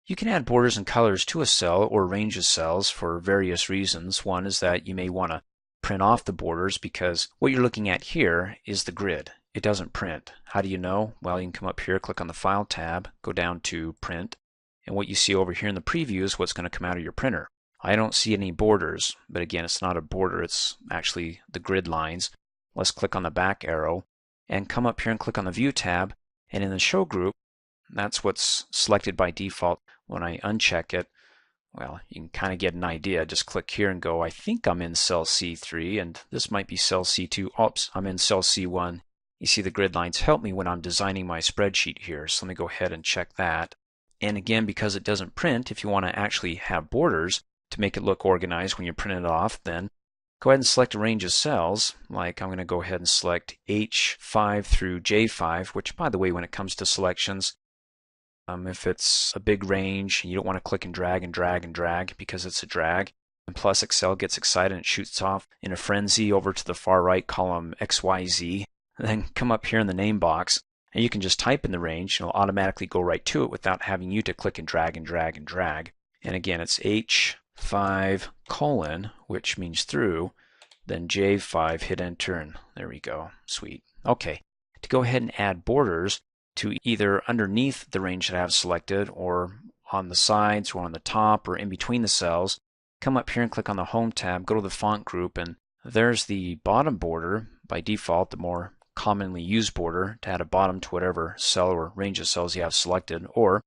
You can add borders and colors to a cell or range of cells for various reasons. One is that you may want to print off the borders because what you're looking at here is the grid. It doesn't print. How do you know? Well, you can come up here, click on the File tab, go down to Print, and what you see over here in the preview is what's going to come out of your printer. I don't see any borders, but again, it's not a border, it's actually the grid lines. Let's click on the back arrow and come up here and click on the View tab, and in the Show group, that's what's selected by default. When I uncheck it, well, you can kind of get an idea. Just click here and go, I think I'm in cell C3, and this might be cell C2. Oops, I'm in cell C1. You see the grid lines help me when I'm designing my spreadsheet here. So let me go ahead and check that. And again, because it doesn't print, if you want to actually have borders to make it look organized when you print it off, then go ahead and select a range of cells. Like I'm going to go ahead and select H5 through J5, which by the way, when it comes to selections, if it's a big range, you don't want to click and drag and drag and drag because it's a drag. And plus Excel gets excited and it shoots off in a frenzy over to the far right column XYZ. And then come up here in the name box and you can just type in the range and it'll automatically go right to it without having you to click and drag and drag and drag. And again, it's H5 colon, which means through, then J5, hit enter, and there we go. Sweet. Okay, to go ahead and add borders to either underneath the range that I have selected or on the sides or on the top or in between the cells, come up here and click on the Home tab, go to the Font group, and there's the bottom border by default, the more commonly used border to add a bottom to whatever cell or range of cells you have selected, or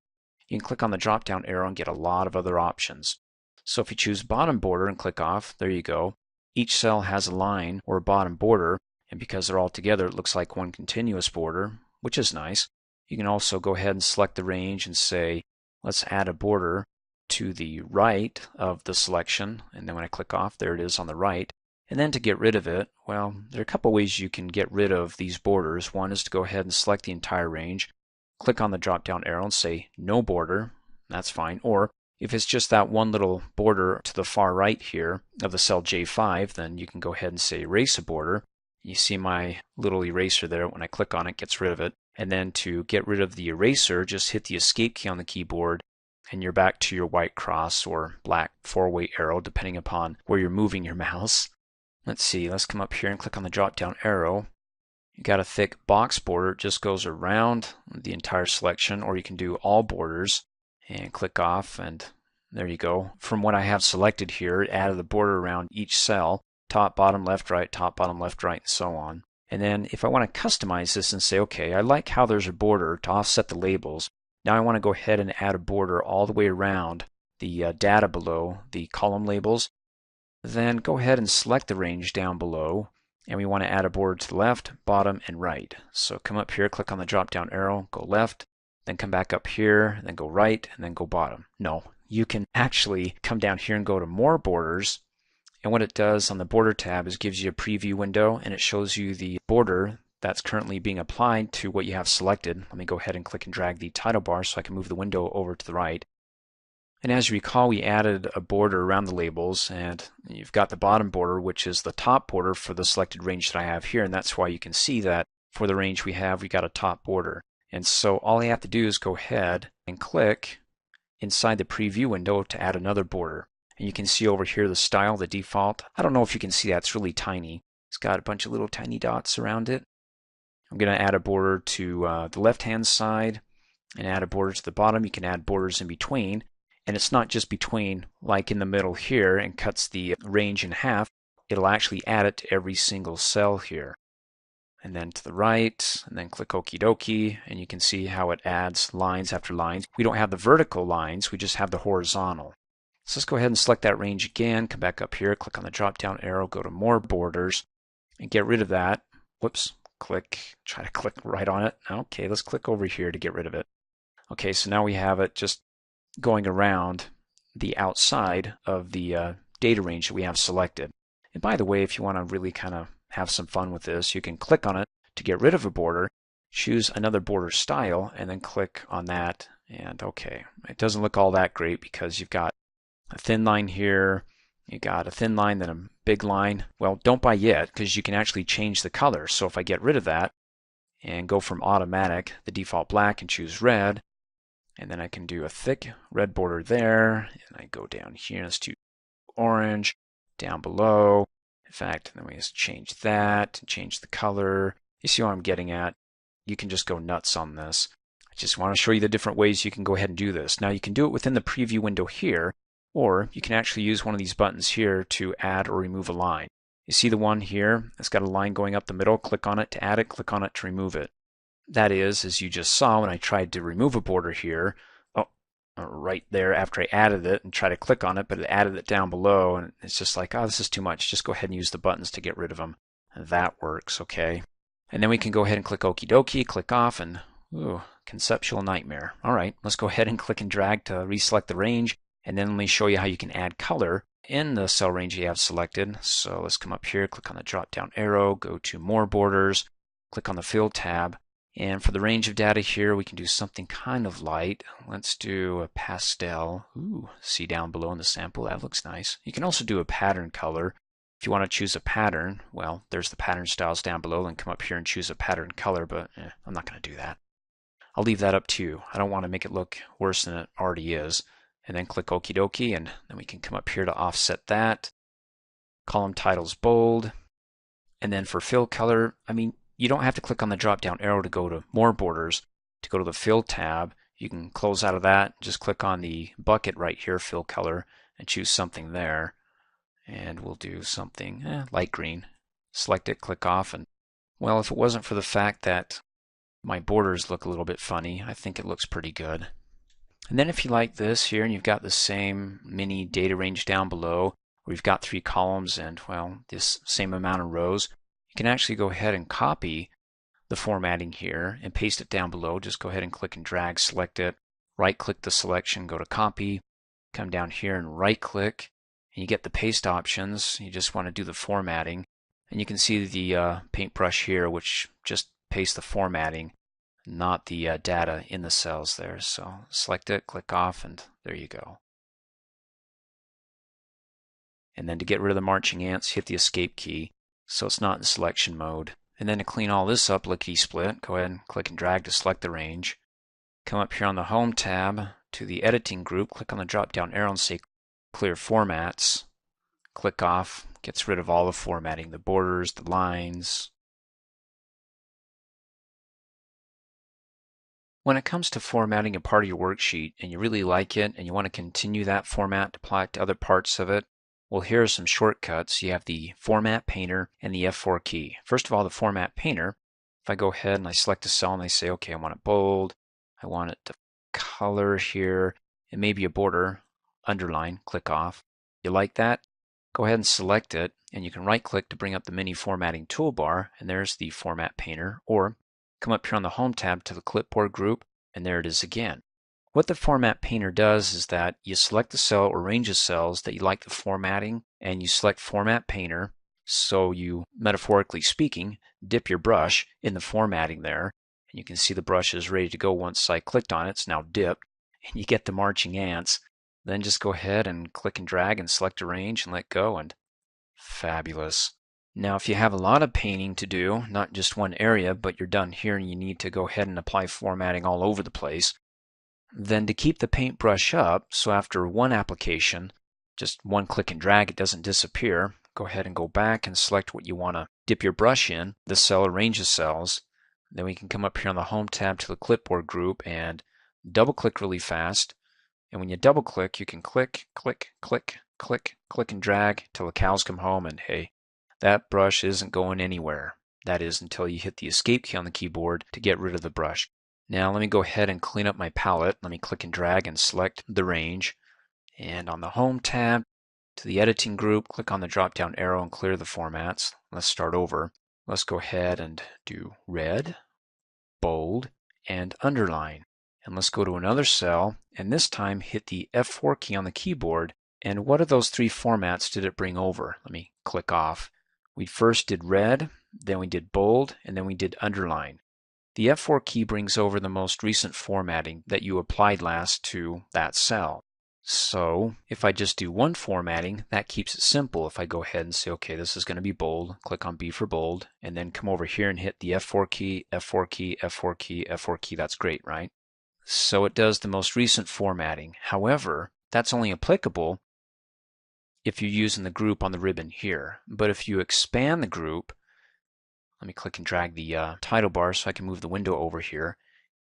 you can click on the drop down arrow and get a lot of other options. So if you choose bottom border and click off, there you go. Each cell has a line or a bottom border, and because they're all together it looks like one continuous border, which is nice. You can also go ahead and select the range and say, let's add a border to the right of the selection. And then when I click off, there it is on the right. And then to get rid of it, well, there are a couple ways you can get rid of these borders. One is to go ahead and select the entire range, click on the drop down arrow and say no border. That's fine. Or if it's just that one little border to the far right here of the cell J5, then you can go ahead and say erase a border. You see my little eraser there. When I click on it, it gets rid of it. And then to get rid of the eraser, just hit the escape key on the keyboard and you're back to your white cross or black four-way arrow depending upon where you're moving your mouse. Let's see, let's come up here and click on the drop down arrow. You got a thick box border, it just goes around the entire selection, or you can do all borders and click off, and there you go. From what I have selected here, it added the border around each cell, top, bottom, left, right, top, bottom, left, right, and so on. And then if I want to customize this and say, okay, I like how there's a border to offset the labels. Now I want to go ahead and add a border all the way around the data below the column labels. Then go ahead and select the range down below. And we want to add a border to the left, bottom, and right. So come up here, click on the drop down arrow, go left, then come back up here, then go right, and then go bottom. No, you can actually come down here and go to more borders. And what it does on the border tab is gives you a preview window and it shows you the border that's currently being applied to what you have selected. Let me go ahead and click and drag the title bar so I can move the window over to the right. And as you recall, we added a border around the labels, and you've got the bottom border, which is the top border for the selected range that I have here, and that's why you can see that for the range we have, we got a top border. And so all I have to do is go ahead and click inside the preview window to add another border. And you can see over here the style, the default. I don't know if you can see that, it's really tiny. It's got a bunch of little tiny dots around it. I'm going to add a border to the left-hand side and add a border to the bottom. You can add borders in between. And it's not just between, like in the middle here, and cuts the range in half. It'll actually add it to every single cell here. And then to the right, and then click Okie dokie, and you can see how it adds lines after lines. We don't have the vertical lines, we just have the horizontal. So let's go ahead and select that range again, come back up here, click on the drop down arrow, go to more borders, and get rid of that. Whoops, try to click right on it. Okay, let's click over here to get rid of it. Okay, so now we have it just going around the outside of the data range that we have selected. And by the way, if you want to really kind of have some fun with this, you can click on it to get rid of a border, choose another border style, and then click on that. And okay, it doesn't look all that great because you've got a thin line here, you got a thin line, then a big line. Well, don't buy yet because you can actually change the color. So if I get rid of that and go from automatic, the default black, and choose red, And then I can do a thick red border there, and I go down here, let's do orange, down below. In fact, then we just change that, change the color. You see what I'm getting at? You can just go nuts on this. I just want to show you the different ways you can go ahead and do this. Now you can do it within the preview window here, or you can actually use one of these buttons here to add or remove a line. You see the one here? It's got a line going up the middle. Click on it to add it, click on it to remove it. That is, as you just saw when I tried to remove a border here, right there after I added it and try to click on it, but it added it down below, and it's just like, oh, this is too much. Just go ahead and use the buttons to get rid of them. And that works, okay? And then we can go ahead and click okie dokie, click off, and ooh, conceptual nightmare. All right, let's go ahead and click and drag to reselect the range, and then let me show you how you can add color in the cell range you have selected. So let's come up here, click on the drop down arrow, go to more borders, click on the fill tab. And for the range of data here, we can do something kind of light. Let's do a pastel. Ooh, see down below in the sample, that looks nice. You can also do a pattern color. If you want to choose a pattern, well, there's the pattern styles down below, and come up here and choose a pattern color, but I'm not going to do that. I'll leave that up to you. I don't want to make it look worse than it already is. And then click okie dokie, and then we can come up here to offset that. Column titles bold. And then for fill color, you don't have to click on the drop down arrow to go to more borders. To go to the fill tab, you can close out of that, just click on the bucket right here, fill color, and choose something there. And we'll do something light green. Select it, click off, and well, if it wasn't for the fact that my borders look a little bit funny, I think it looks pretty good. And then if you like this here, and you've got the same mini data range down below, where you've got 3 columns and, well, this same amount of rows, you can actually go ahead and copy the formatting here and paste it down below. Just go ahead and click and drag, select it, right click the selection, go to copy, come down here and right click, and you get the paste options. You just want to do the formatting, and you can see the paintbrush here, which just pastes the formatting, not the data in the cells there. So select it, click off, and there you go. And then to get rid of the marching ants, hit the escape key so it's not in selection mode. And then to clean all this up lickety-split, go ahead and click and drag to select the range. Come up here on the Home tab to the Editing group, click on the drop-down arrow and say Clear Formats. Click off, gets rid of all the formatting, the borders, the lines. When it comes to formatting a part of your worksheet and you really like it and you want to continue that format to apply it to other parts of it, well, here are some shortcuts. You have the Format Painter and the F4 key. First of all, the Format Painter, if I go ahead and I select a cell and I say, okay, I want it bold, I want it to color here, and maybe a border, underline, click off. You like that? Go ahead and select it, and you can right-click to bring up the mini formatting toolbar, and there's the Format Painter, or come up here on the Home tab to the Clipboard group, and there it is again. What the Format Painter does is that you select the cell or range of cells that you like the formatting, and you select Format Painter, so you, metaphorically speaking, dip your brush in the formatting there, and you can see the brush is ready to go once I clicked on it. It's now dipped, and you get the marching ants. Then just go ahead and click and drag and select a range and let go, and fabulous. Now if you have a lot of painting to do, not just one area, but you're done here and you need to go ahead and apply formatting all over the place, then to keep the paintbrush up, so after one application, just one click and drag, it doesn't disappear, go ahead and go back and select what you want to dip your brush in, the cell or range of cells. Then we can come up here on the Home tab to the Clipboard group and double click really fast. And when you double click, you can click, click, click, click, click and drag till the cows come home, and hey, that brush isn't going anywhere. That is until you hit the escape key on the keyboard to get rid of the brush. Now let me go ahead and clean up my palette. Let me click and drag and select the range. And on the Home tab, to the Editing group, click on the drop-down arrow and clear the formats. Let's start over. Let's go ahead and do red, bold, and underline. And let's go to another cell, and this time hit the F4 key on the keyboard. And what of those 3 formats did it bring over? Let me click off. We first did red, then we did bold, and then we did underline. The F4 key brings over the most recent formatting that you applied last to that cell. So if I just do one formatting, that keeps it simple. If I go ahead and say, okay, this is going to be bold, click on B for bold, and then come over here and hit the F4 key, F4 key, F4 key, F4 key, that's great, right? So it does the most recent formatting. However, that's only applicable if you're using the group on the ribbon here. But if you expand the group, let me click and drag the title bar so I can move the window over here,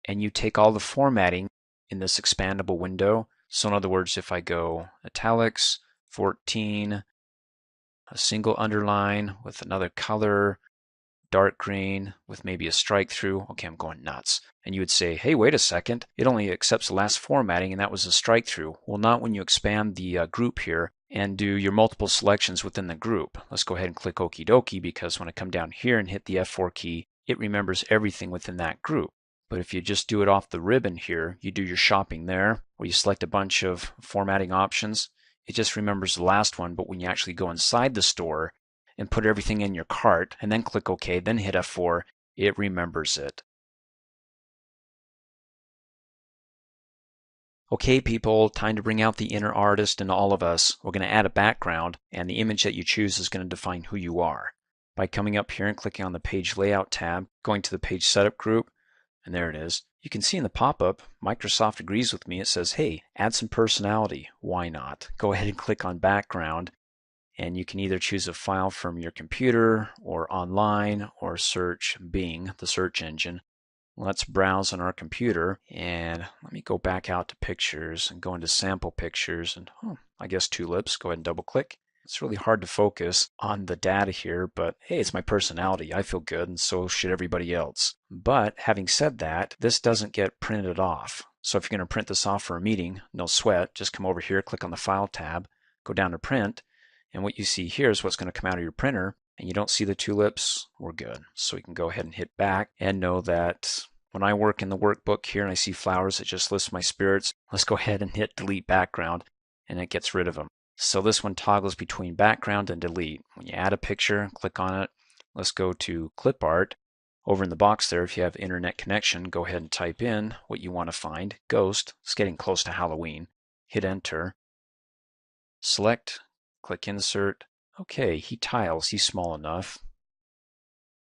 and you take all the formatting in this expandable window. So in other words, if I go italics, 14, a single underline with another color, dark green with maybe a strike through. Okay, I'm going nuts. And you would say, hey, wait a second, it only accepts the last formatting and that was a strike through. Well, not when you expand the group here and do your multiple selections within the group. Let's go ahead and click Okie dokie, because when I come down here and hit the F4 key, it remembers everything within that group. But if you just do it off the ribbon here, you do your shopping there, or you select a bunch of formatting options, it just remembers the last one. But when you actually go inside the store and put everything in your cart and then click OK, then hit F4, it remembers it. Okay, people, time to bring out the inner artist in all of us. We're going to add a background, and the image that you choose is going to define who you are. By coming up here and clicking on the Page Layout tab, going to the Page Setup group, and there it is. You can see in the pop-up, Microsoft agrees with me. It says, hey, add some personality. Why not? Go ahead and click on Background, and you can either choose a file from your computer or online, or search Bing, the search engine. Let's browse on our computer, and let me go back out to pictures and go into sample pictures, and I guess tulips. Go ahead and double click. It's really hard to focus on the data here, but hey, it's my personality. I feel good, and so should everybody else. But having said that, this doesn't get printed off. So if you're going to print this off for a meeting, no sweat. Just come over here, click on the File tab, go down to Print, and what you see here is what's going to come out of your printer. And you don't see the tulips, we're good. So we can go ahead and hit back and know that when I work in the workbook here and I see flowers, it just lists my spirits. Let's go ahead and hit delete background, and it gets rid of them. So this one toggles between background and delete. When you add a picture, click on it. Let's go to clip art. Over in the box there, if you have internet connection, go ahead and type in what you want to find. Ghost. It's getting close to Halloween. Hit enter. Select. Click insert. Okay, he tiles. He's small enough.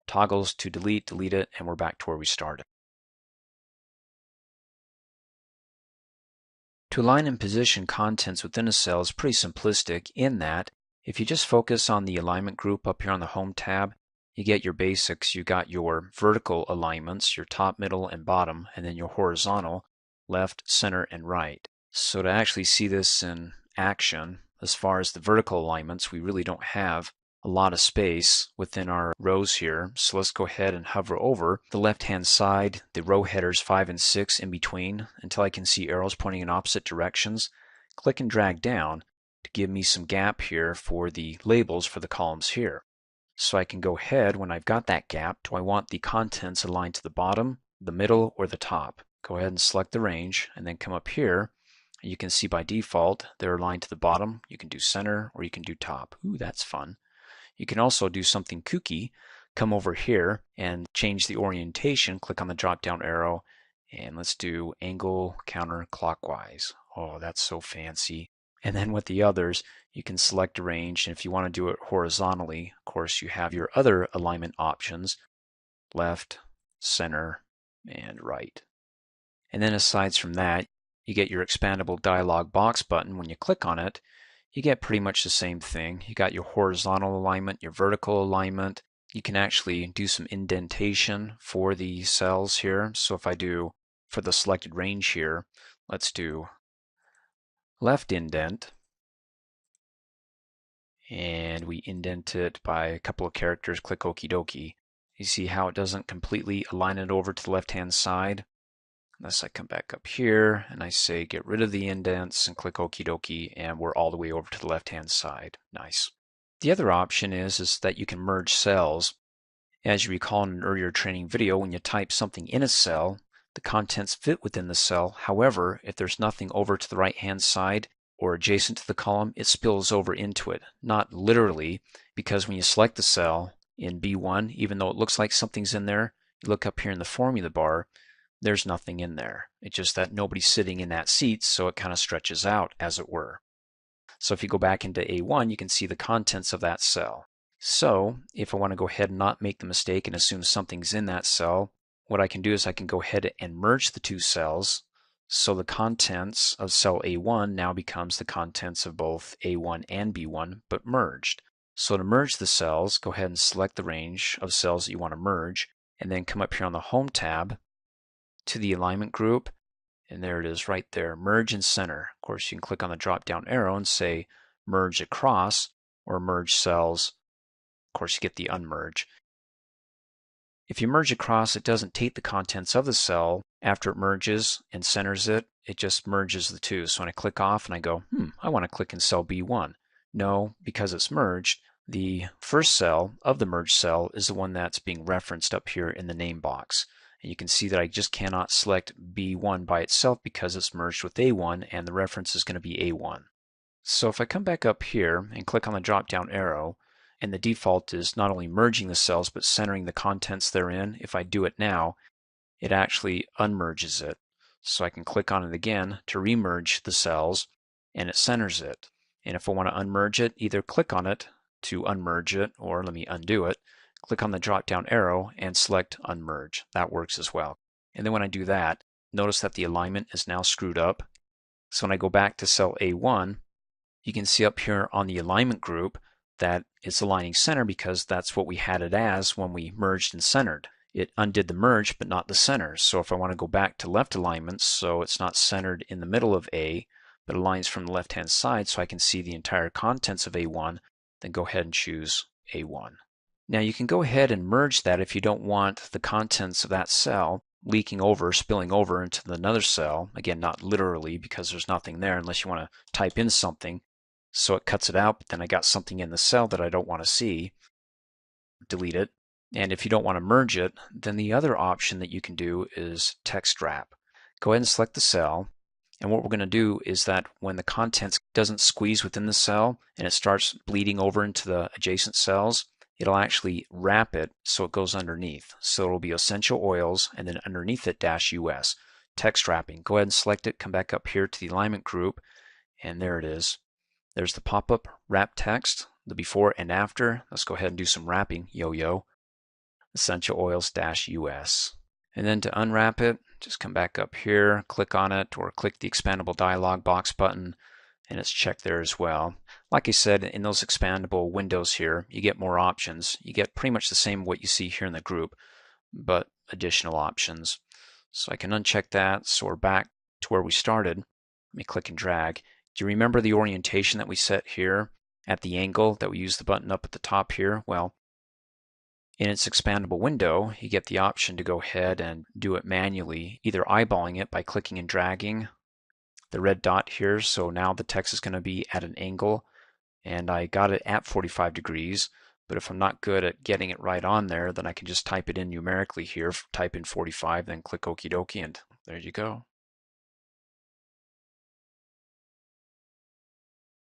Toggles to delete, delete it, and we're back to where we started. To align and position contents within a cell is pretty simplistic in that if you just focus on the alignment group up here on the Home tab, you get your basics. You got your vertical alignments, your top, middle, and bottom, and then your horizontal, left, center, and right. So to actually see this in action, as far as the vertical alignments, we really don't have a lot of space within our rows here. So let's go ahead and hover over the left-hand side, the row headers 5 and 6 in between, until I can see arrows pointing in opposite directions. Click and drag down to give me some gap here for the labels for the columns here. So I can go ahead, when I've got that gap, do I want the contents aligned to the bottom, the middle, or the top? Go ahead and select the range, and then come up here. You can see by default they're aligned to the bottom. You can do center or you can do top. Ooh, that's fun. You can also do something kooky. Come over here and change the orientation. Click on the drop down arrow, and let's do angle counterclockwise. Oh, that's so fancy. And then with the others, you can select a range, and if you want to do it horizontally, of course, you have your other alignment options: left, center, and right. And then aside from that, you get your expandable dialog box button. When you click on it, you get pretty much the same thing. You got your horizontal alignment, your vertical alignment. You can actually do some indentation for the cells here. So if I do, for the selected range here, let's do left indent, and we indent it by a couple of characters. Click Okie dokie. You see how it doesn't completely align it over to the left-hand side? Unless I come back up here and I say get rid of the indents and click Okie dokie, and we're all the way over to the left-hand side. Nice. The other option is that you can merge cells. As you recall in an earlier training video, when you type something in a cell, the contents fit within the cell. However, if there's nothing over to the right-hand side or adjacent to the column, it spills over into it. Not literally, because when you select the cell in B1, even though it looks like something's in there, you look up here in the formula bar, there's nothing in there. It's just that nobody's sitting in that seat, so it kind of stretches out, as it were. So if you go back into A1, you can see the contents of that cell. So if I want to go ahead and not make the mistake and assume something's in that cell, what I can do is I can go ahead and merge the two cells. So the contents of cell A1 now becomes the contents of both A1 and B1, but merged. So to merge the cells, go ahead and select the range of cells that you want to merge, and then come up here on the Home tab to the alignment group, and there it is right there, merge and center. Of course, you can click on the drop down arrow and say merge across or merge cells. Of course, you get the unmerge. If you merge across, it doesn't take the contents of the cell after it merges and centers it. It just merges the two. So when I click off and I go, I want to click in cell B1. No, because it's merged, the first cell of the merged cell is the one that's being referenced up here in the name box. And you can see that I just cannot select B1 by itself because it's merged with A1 and the reference is going to be A1. So if I come back up here and click on the drop down arrow, and the default is not only merging the cells but centering the contents therein, if I do it now, it actually unmerges it. So I can click on it again to remerge the cells and it centers it. And if I want to unmerge it, either click on it to unmerge it, or let me undo it, click on the drop down arrow and select unmerge. That works as well. And then when I do that, notice that the alignment is now screwed up. So when I go back to cell A1, you can see up here on the alignment group that it's aligning center because that's what we had it as when we merged and centered. It undid the merge but not the center. So if I want to go back to left alignments, so it's not centered in the middle of A, but aligns from the left hand side so I can see the entire contents of A1, then go ahead and choose A1. Now you can go ahead and merge that if you don't want the contents of that cell leaking over, spilling over into another cell. Again, not literally because there's nothing there unless you want to type in something. So it cuts it out, but then I got something in the cell that I don't want to see. Delete it. And if you don't want to merge it, then the other option that you can do is text wrap. Go ahead and select the cell. And what we're going to do is that when the contents doesn't squeeze within the cell and it starts bleeding over into the adjacent cells, it'll actually wrap it so it goes underneath. So it'll be essential oils and then underneath it -US. Text wrapping. Go ahead and select it, come back up here to the alignment group, and there it is. There's the pop-up wrap text, the before and after. Let's go ahead and do some wrapping, yo-yo. Essential oils -US. And then to unwrap it, just come back up here, click on it, or click the expandable dialog box button, and it's checked there as well. Like I said, in those expandable windows here, you get more options. You get pretty much the same what you see here in the group, but additional options. So I can uncheck that, so we're back to where we started. Let me click and drag. Do you remember the orientation that we set here at the angle that we used the button up at the top here? Well, in its expandable window, you get the option to go ahead and do it manually, either eyeballing it by clicking and dragging the red dot here. So now the text is going to be at an angle, and I got it at 45 degrees. But if I'm not good at getting it right on there, then I can just type it in numerically here, type in 45, then click okie dokie, and there you go.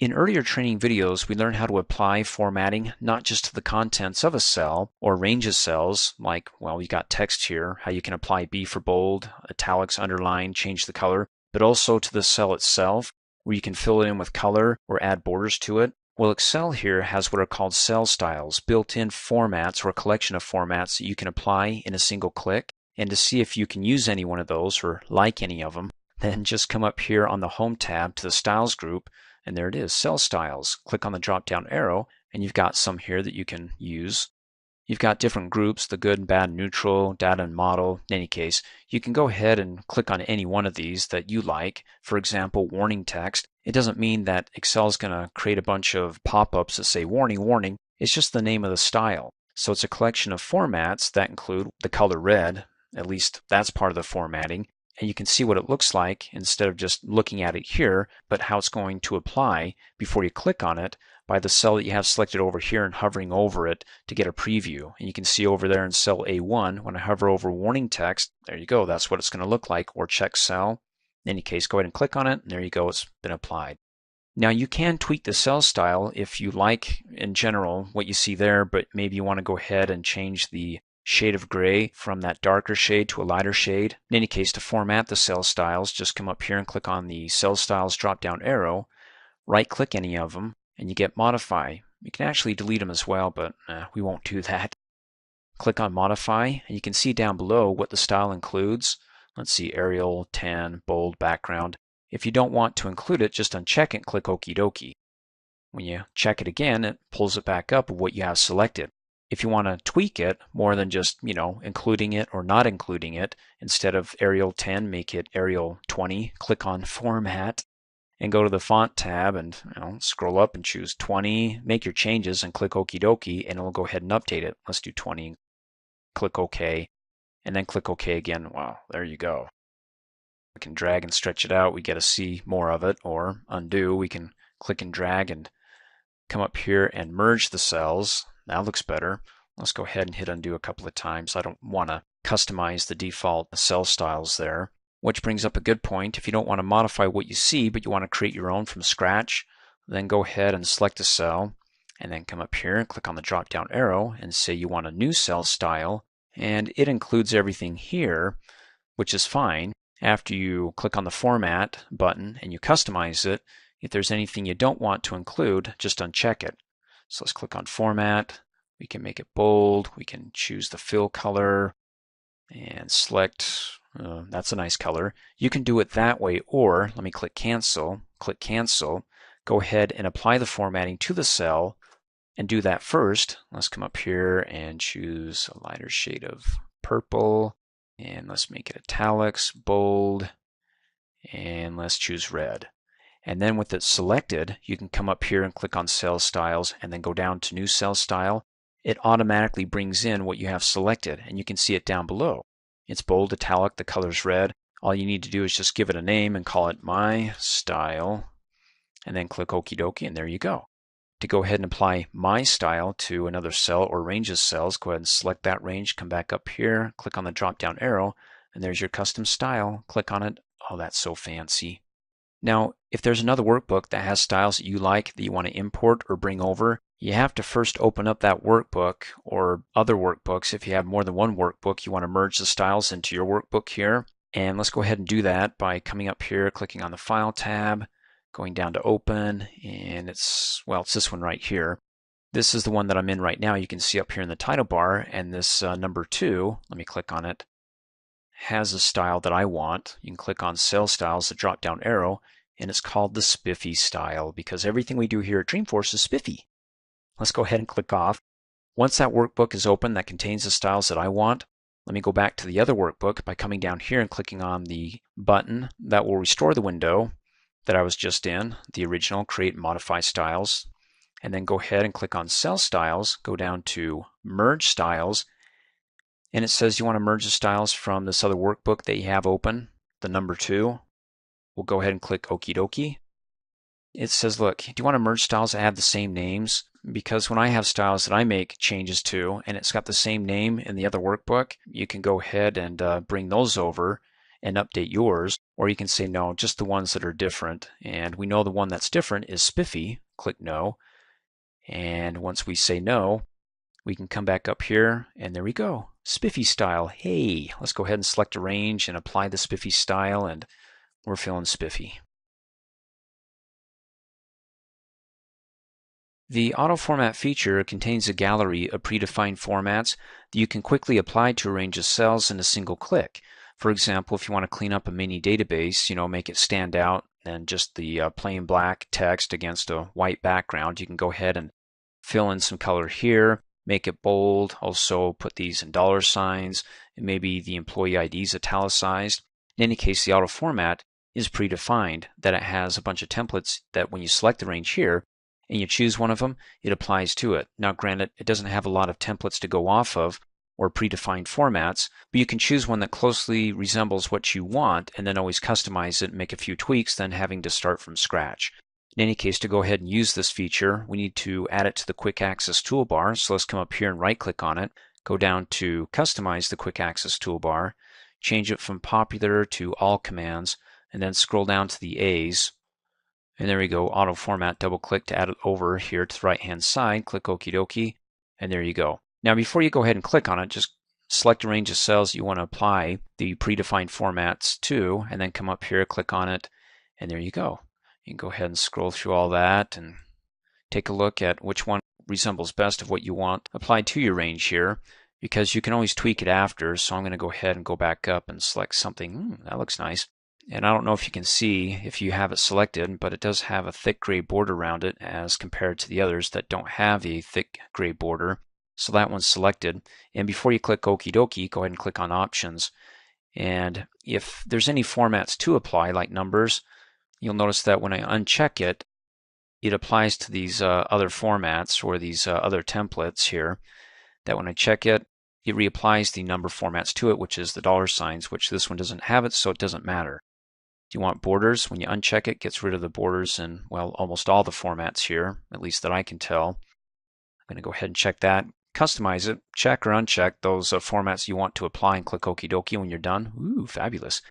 In earlier training videos, we learned how to apply formatting not just to the contents of a cell or range of cells, like, well, you got text here, how you can apply B for bold, italics, underline, change the color, but also to the cell itself, where you can fill it in with color or add borders to it. Well, Excel here has what are called cell styles, built-in formats or a collection of formats that you can apply in a single click. And to see if you can use any one of those or like any of them, then just come up here on the Home tab to the Styles group, and there it is, Cell Styles. Click on the drop-down arrow, and you've got some here that you can use. You've got different groups, the good, bad, neutral, data, and model. In any case, you can go ahead and click on any one of these that you like. For example, warning text. It doesn't mean that Excel is going to create a bunch of pop-ups that say warning, warning. It's just the name of the style. So it's a collection of formats that include the color red. At least that's part of the formatting. And you can see what it looks like instead of just looking at it here, but how it's going to apply before you click on it by the cell that you have selected over here and hovering over it to get a preview. And you can see over there in cell A1, when I hover over warning text, there you go, that's what it's going to look like, or check cell. In any case, go ahead and click on it, and there you go, it's been applied. Now you can tweak the cell style if you like, in general, what you see there, but maybe you want to go ahead and change the shade of gray from that darker shade to a lighter shade. In any case, to format the cell styles, just come up here and click on the Cell Styles drop-down arrow, right-click any of them, and you get Modify. You can actually delete them as well, but we won't do that. Click on Modify, and you can see down below what the style includes. Let's see, Arial 10, bold background. If you don't want to include it, just uncheck it and click Okie dokie. When you check it again, it pulls it back up of what you have selected. If you want to tweak it more than just, including it or not including it, instead of Arial 10, make it Arial 20. Click on Format and go to the Font tab and scroll up and choose 20. Make your changes and click Okie dokie, and it'll go ahead and update it. Let's do 20. Click OK, and then click OK again. Wow, there you go. We can drag and stretch it out. We get to see more of it, or undo. We can click and drag and come up here and merge the cells. That looks better. Let's go ahead and hit undo a couple of times. I don't want to customize the default cell styles there. Which brings up a good point. If you don't want to modify what you see, but you want to create your own from scratch, then go ahead and select a cell, and then come up here and click on the drop-down arrow and say you want a new cell style, and it includes everything here, which is fine. After you click on the Format button and you customize it, if there's anything you don't want to include, just uncheck it. So let's click on Format. We can make it bold. We can choose the fill color and select, that's a nice color. You can do it that way, or let me click Cancel. Click Cancel. Go ahead and apply the formatting to the cell and do that first. Let's come up here and choose a lighter shade of purple, and let's make it italics, bold, and let's choose red. And then with it selected, you can come up here and click on Cell Styles and then go down to New Cell Style. It automatically brings in what you have selected, and you can see it down below. It's bold, italic, the color's red. All you need to do is just give it a name and call it My Style, and then click Okie dokie, and there you go. To go ahead and apply My Style to another cell or range of cells, go ahead and select that range, come back up here, click on the drop-down arrow, and there's your custom style. Click on it. Oh, that's so fancy. Now, if there's another workbook that has styles that you like that you want to import or bring over, you have to first open up that workbook or other workbooks. If you have more than one workbook, you want to merge the styles into your workbook here. And let's go ahead and do that by coming up here, clicking on the File tab, going down to Open, and it's this one right here. This is the one that I'm in right now. You can see up here in the title bar, and this number 2, let me click on it, has a style that I want. You can click on Cell Styles, the drop-down arrow, and it's called the Spiffy style because everything we do here at Dreamforce is spiffy. Let's go ahead and click off. Once that workbook is open that contains the styles that I want, let me go back to the other workbook by coming down here and clicking on the button that will restore the window that I was just in, the original Create and Modify Styles, and then go ahead and click on Cell Styles, go down to Merge Styles, and it says you want to merge the styles from this other workbook that you have open, the number 2. We'll go ahead and click Okie dokie. It says, look, do you want to merge styles that have the same names? Because when I have styles that I make changes to, and it's got the same name in the other workbook, you can go ahead and bring those over and update yours, or you can say no, just the ones that are different. And we know the one that's different is Spiffy. Click No. And once we say no, we can come back up here, and there we go. Spiffy style. Hey, let's go ahead and select a range and apply the Spiffy style, and we're feeling spiffy. The AutoFormat feature contains a gallery of predefined formats that you can quickly apply to a range of cells in a single click. For example, if you want to clean up a mini database, make it stand out and just the plain black text against a white background, you can go ahead and fill in some color here, make it bold, also put these in dollar signs, and maybe the employee IDs italicized. In any case, the AutoFormat is predefined, that it has a bunch of templates that when you select the range here and you choose one of them, it applies to it. Now granted, it doesn't have a lot of templates to go off of or predefined formats, but you can choose one that closely resembles what you want and then always customize it and make a few tweaks than having to start from scratch. In any case, to go ahead and use this feature, we need to add it to the Quick Access toolbar. So let's come up here and right click on it, go down to Customize the Quick Access toolbar, change it from Popular to All Commands, and then scroll down to the A's. And there we go, AutoFormat, double click to add it over here to the right hand side, click Okie dokie, and there you go. Now before you go ahead and click on it, just select a range of cells you want to apply the predefined formats to, and then come up here, click on it, and there you go. You can go ahead and scroll through all that and take a look at which one resembles best of what you want applied to your range here. because you can always tweak it after. So I'm going to go ahead and go back up and select something. That looks nice. And I don't know if you can see if you have it selected, but it does have a thick gray border around it as compared to the others that don't have a thick gray border. So that one's selected. And before you click Okie dokie, go ahead and click on Options. And if there's any formats to apply, like numbers, you'll notice that when I uncheck it, it applies to these other formats or these other templates here. That when I check it, it reapplies the number formats to it, which is the dollar signs, which this one doesn't have it, so it doesn't matter. Do you want borders? When you uncheck it, it gets rid of the borders in, well, almost all the formats here, at least that I can tell. I'm going to go ahead and check that. Customize it. Check or uncheck those formats you want to apply and click Okie dokie when you're done. Ooh, fabulous.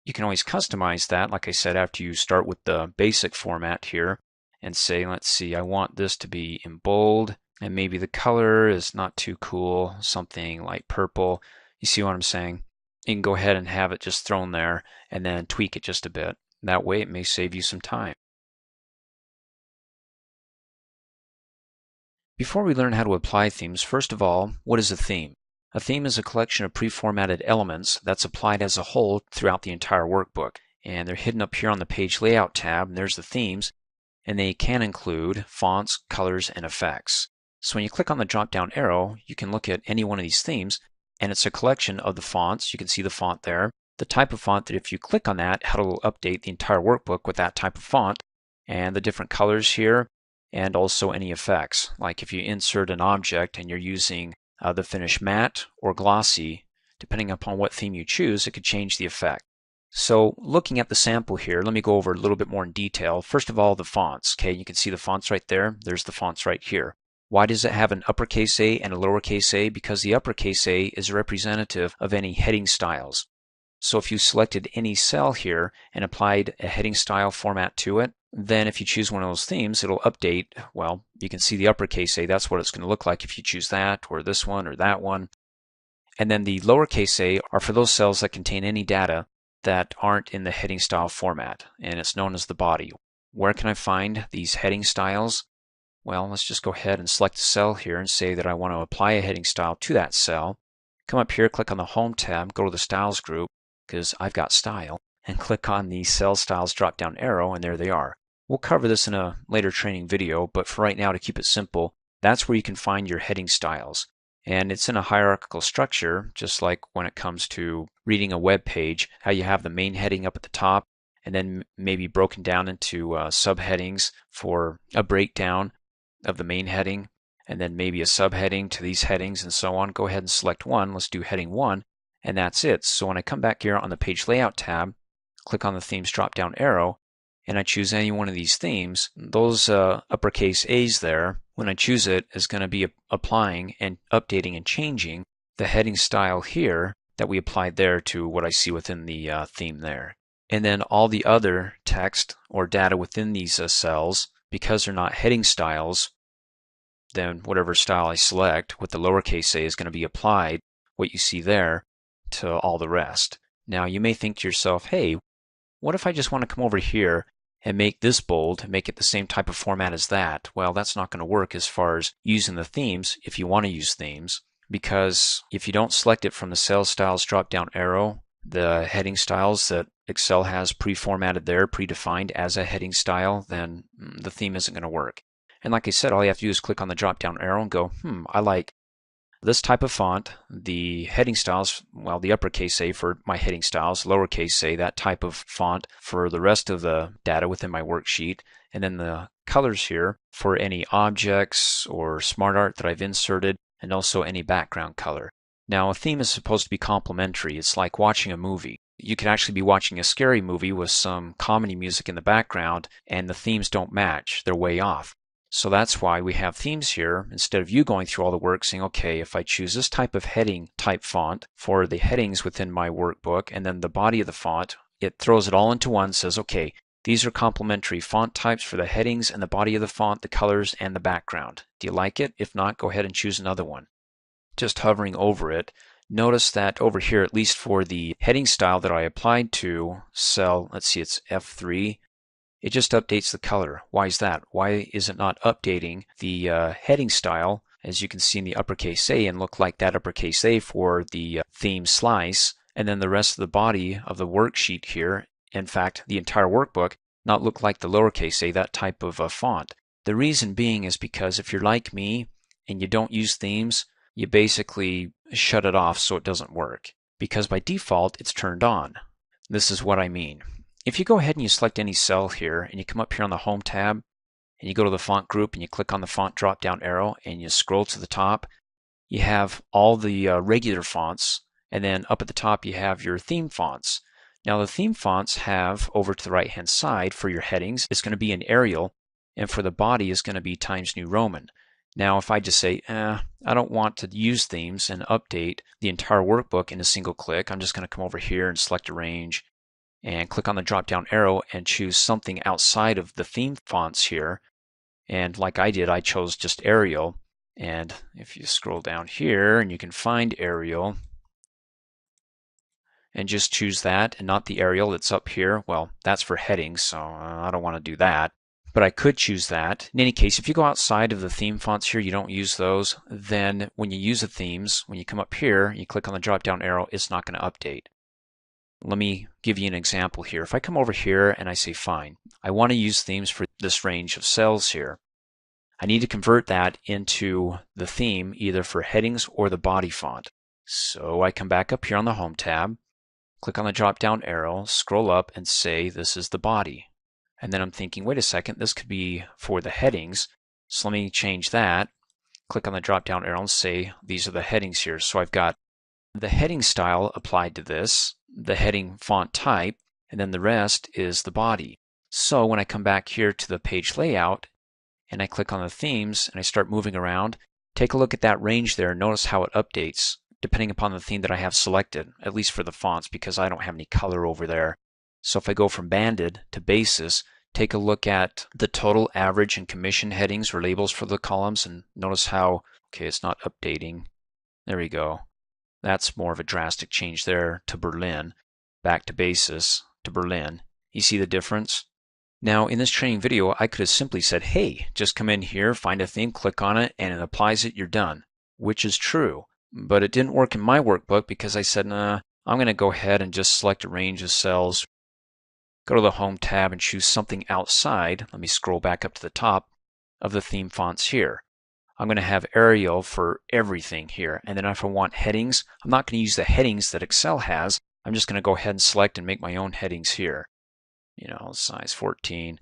You can always customize that, like I said, after you start with the basic format here and say, let's see, I want this to be in bold and maybe the color is not too cool, something like purple. You see what I'm saying? You can go ahead and have it just thrown there and then tweak it just a bit. That way it may save you some time. Before we learn how to apply themes, first of all, what is a theme? A theme is a collection of pre-formatted elements that's applied as a whole throughout the entire workbook. And they're hidden up here on the Page Layout tab, and there's the themes, and they can include fonts, colors, and effects. So when you click on the drop-down arrow, you can look at any one of these themes, and it's a collection of the fonts. You can see the font there, the type of font that if you click on that, it'll update the entire workbook with that type of font, and the different colors here, and also any effects. Like if you insert an object and you're using the finish matte or glossy, depending upon what theme you choose, it could change the effect. So looking at the sample here, let me go over a little bit more in detail. First of all, the fonts. Okay, you can see the fonts right there. There's the fonts right here. Why does it have an uppercase A and a lowercase a? Because the uppercase A is representative of any heading styles. So if you selected any cell here and applied a heading style format to it, then if you choose one of those themes, it'll update. Well, you can see the uppercase A. That's what it's going to look like if you choose that or this one or that one. And then the lowercase a are for those cells that contain any data that aren't in the heading style format, and it's known as the body. Where can I find these heading styles? Well, let's just go ahead and select the cell here and say that I want to apply a heading style to that cell. Come up here, click on the Home tab, go to the Styles group, because I've got Style, and click on the Cell Styles drop-down arrow, and there they are. We'll cover this in a later training video, but for right now, to keep it simple, that's where you can find your heading styles. And it's in a hierarchical structure, just like when it comes to reading a web page, how you have the main heading up at the top, and then maybe broken down into subheadings for a breakdown of the main heading, and then maybe a subheading to these headings and so on. Go ahead and select one. Let's do heading 1, and that's it. So when I come back here on the Page Layout tab, click on the Themes drop-down arrow, and I choose any one of these themes, those uppercase A's there, when I choose it, is going to be applying and updating and changing the heading style here that we applied there to what I see within the theme there. And then all the other text or data within these cells, because they're not heading styles, then whatever style I select with the lowercase a is going to be applied, what you see there, to all the rest. Now you may think to yourself, hey, what if I just want to come over here and make this bold, make it the same type of format as that? Well, that's not going to work as far as using the themes if you want to use themes, because if you don't select it from the Cell Styles drop-down arrow, the heading styles that Excel has pre-formatted there, predefined as a heading style, then the theme isn't going to work. And like I said, all you have to do is click on the drop-down arrow and go, I like this type of font, the heading styles, well, the uppercase A for my heading styles, lowercase a, that type of font for the rest of the data within my worksheet, and then the colors here for any objects or smart art that I've inserted, and also any background color. Now, a theme is supposed to be complementary. It's like watching a movie. You could actually be watching a scary movie with some comedy music in the background, and the themes don't match. They're way off. So that's why we have themes here. Instead of you going through all the work saying, okay, if I choose this type of heading type font for the headings within my workbook and then the body of the font, it throws it all into one, says, okay, these are complementary font types for the headings and the body of the font, the colors, and the background. Do you like it? If not, go ahead and choose another one. Just hovering over it, notice that over here, at least for the heading style that I applied to cell, let's see, it's F3, it just updates the color. Why is that? Why is it not updating the heading style as you can see in the uppercase A, and look like that uppercase A for the theme slice, and then the rest of the body of the worksheet here, in fact the entire workbook, not look like the lowercase a, that type of font. The reason being is because if you're like me and you don't use themes, you basically shut it off so it doesn't work, because by default it's turned on. This is what I mean. If you go ahead and you select any cell here and you come up here on the Home tab and you go to the font group and you click on the font drop down arrow and you scroll to the top, you have all the regular fonts, and then up at the top you have your theme fonts. Now the theme fonts have, over to the right hand side, for your headings it's going to be in Arial, and for the body is going to be Times New Roman. Now if I just say I don't want to use themes and update the entire workbook in a single click, I'm just going to come over here and select Arrange and click on the drop down arrow and choose something outside of the theme fonts here. And like I did, I chose just Arial. And if you scroll down here and you can find Arial and just choose that and not the Arial that's up here, well, that's for headings, so I don't want to do that. But I could choose that. In any case, if you go outside of the theme fonts here, you don't use those, then when you use the themes, when you come up here, you click on the drop down arrow, it's not going to update. Let me give you an example here. If I come over here and I say, fine, I want to use themes for this range of cells here. I need to convert that into the theme either for headings or the body font. So I come back up here on the Home tab, click on the drop down arrow, scroll up and say this is the body. And then I'm thinking, wait a second, this could be for the headings. So let me change that. Click on the drop down arrow and say these are the headings here. So I've got the heading style applied to this, the heading font type, and then the rest is the body. So when I come back here to the page layout and I click on the themes and I start moving around, take a look at that range there and notice how it updates depending upon the theme that I have selected, at least for the fonts, because I don't have any color over there. So if I go from banded to basis, take a look at the total, average, and commission headings or labels for the columns and notice how, okay, it's not updating. There we go. That's more of a drastic change there to Berlin, back to basis to Berlin. You see the difference? Now in this training video, I could have simply said, hey, just come in here, find a theme, click on it, and it applies it, you're done, which is true. But it didn't work in my workbook because I said, nah, I'm going to go ahead and just select a range of cells, go to the Home tab and choose something outside. Let me scroll back up to the top of the theme fonts here. I'm going to have Arial for everything here. And then if I want headings, I'm not going to use the headings that Excel has. I'm just going to go ahead and select and make my own headings here. You know, size 14.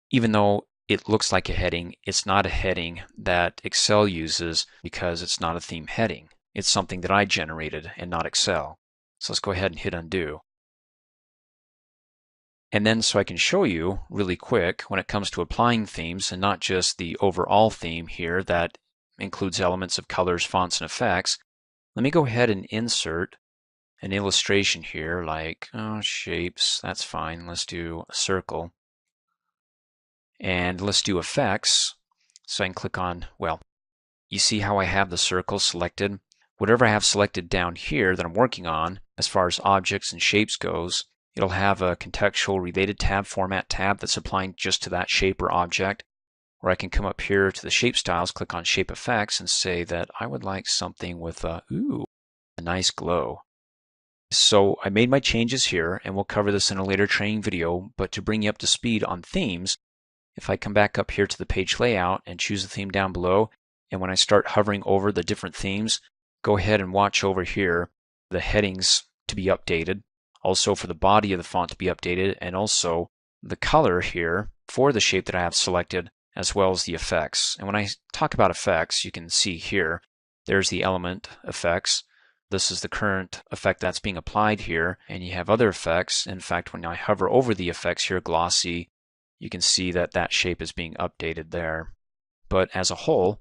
Even though it looks like a heading, it's not a heading that Excel uses because it's not a theme heading. It's something that I generated and not Excel. So let's go ahead and hit undo. And then so I can show you really quick when it comes to applying themes and not just the overall theme here that includes elements of colors, fonts, and effects. Let me go ahead and insert an illustration here like shapes. That's fine. Let's do a circle. And let's do effects. So I can click on, well, you see how I have the circle selected? Whatever I have selected down here that I'm working on as far as objects and shapes goes, it'll have a contextual related tab, format tab that's applying just to that shape or object. Or I can come up here to the shape styles, click on shape effects and say that I would like something with a nice glow. So I made my changes here and we'll cover this in a later training video, but to bring you up to speed on themes, if I come back up here to the page layout and choose the theme down below, and when I start hovering over the different themes, go ahead and watch over here the headings to be updated, also for the body of the font to be updated, and also the color here for the shape that I have selected, as well as the effects. And when I talk about effects, you can see here, there's the element effects. This is the current effect that's being applied here, and you have other effects. In fact, when I hover over the effects here, glossy, you can see that that shape is being updated there. But as a whole,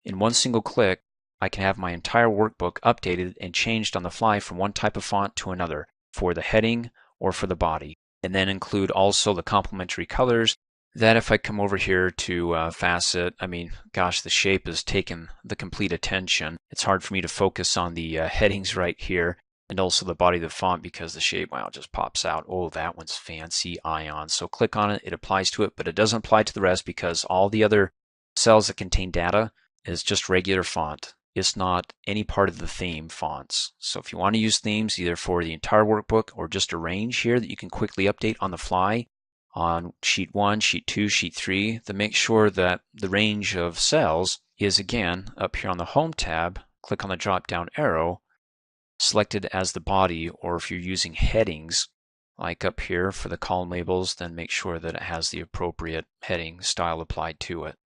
in one single click, I can have my entire workbook updated and changed on the fly from one type of font to another for the heading or for the body. And then include also the complementary colors that if I come over here to facet, I mean, gosh, the shape has taken the complete attention. It's hard for me to focus on the headings right here and also the body of the font because the shape, wow, just pops out. Oh, that one's fancy, ion. So click on it, it applies to it, but it doesn't apply to the rest because all the other cells that contain data, is just regular font. It's not any part of the theme fonts. So if you want to use themes either for the entire workbook or just a range here that you can quickly update on the fly on sheet 1, sheet 2, sheet 3, then make sure that the range of cells is again up here on the Home tab. Click on the drop down arrow, selected as the body, or if you're using headings like up here for the column labels, then make sure that it has the appropriate heading style applied to it.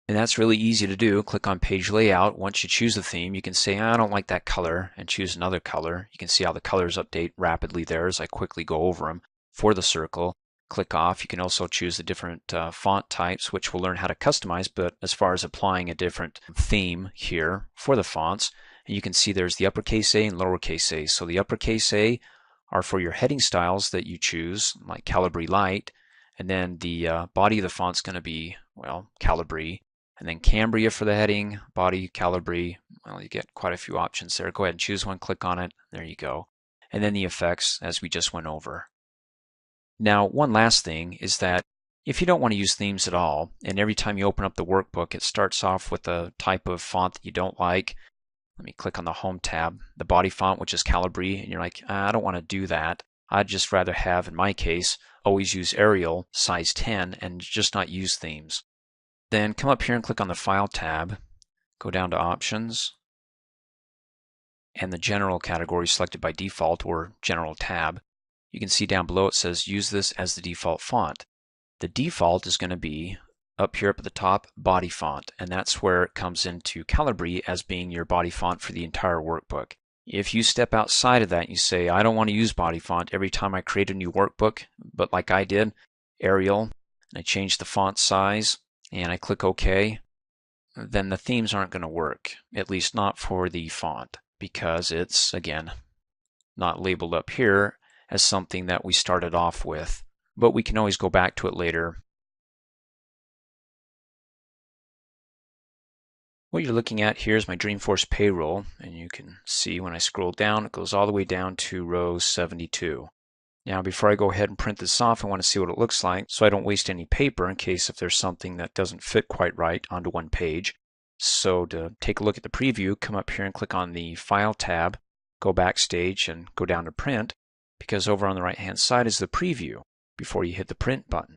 And that's really easy to do. Click on page layout. Once you choose the theme, you can say, I don't like that color, and choose another color. You can see how the colors update rapidly there as I quickly go over them. For the circle, click off. You can also choose the different font types, which we'll learn how to customize, but as far as applying a different theme here for the fonts, and you can see there's the uppercase A and lowercase a. So the uppercase A are for your heading styles that you choose, like Calibri Light, and then the body of the font's going to be, well, Calibri. And then Cambria for the heading, body, Calibri. Well, you get quite a few options there. Go ahead and choose one, click on it. There you go. And then the effects, as we just went over. Now, one last thing is that if you don't want to use themes at all, and every time you open up the workbook, it starts off with a type of font that you don't like. Let me click on the Home tab, the body font, which is Calibri, and you're like, I don't want to do that. I'd just rather have, in my case, always use Arial size 10 and just not use themes. Then come up here and click on the File tab, go down to Options, and the General category selected by default, or General tab. You can see down below it says use this as the default font. The default is going to be up here up at the top, body font, and that's where it comes into Calibri as being your body font for the entire workbook. If you step outside of that and you say, I don't want to use body font every time I create a new workbook, but like I did, Arial, and I change the font size, and I click OK, then the themes aren't going to work, at least not for the font, because it's, again, not labeled up here as something that we started off with, but we can always go back to it later. What you're looking at here is my Dreamforce payroll, and you can see when I scroll down, it goes all the way down to row 72. Now, before I go ahead and print this off, I want to see what it looks like so I don't waste any paper in case if there's something that doesn't fit quite right onto one page. So to take a look at the preview, come up here and click on the File tab, go backstage and go down to Print, because over on the right hand side is the preview before you hit the Print button.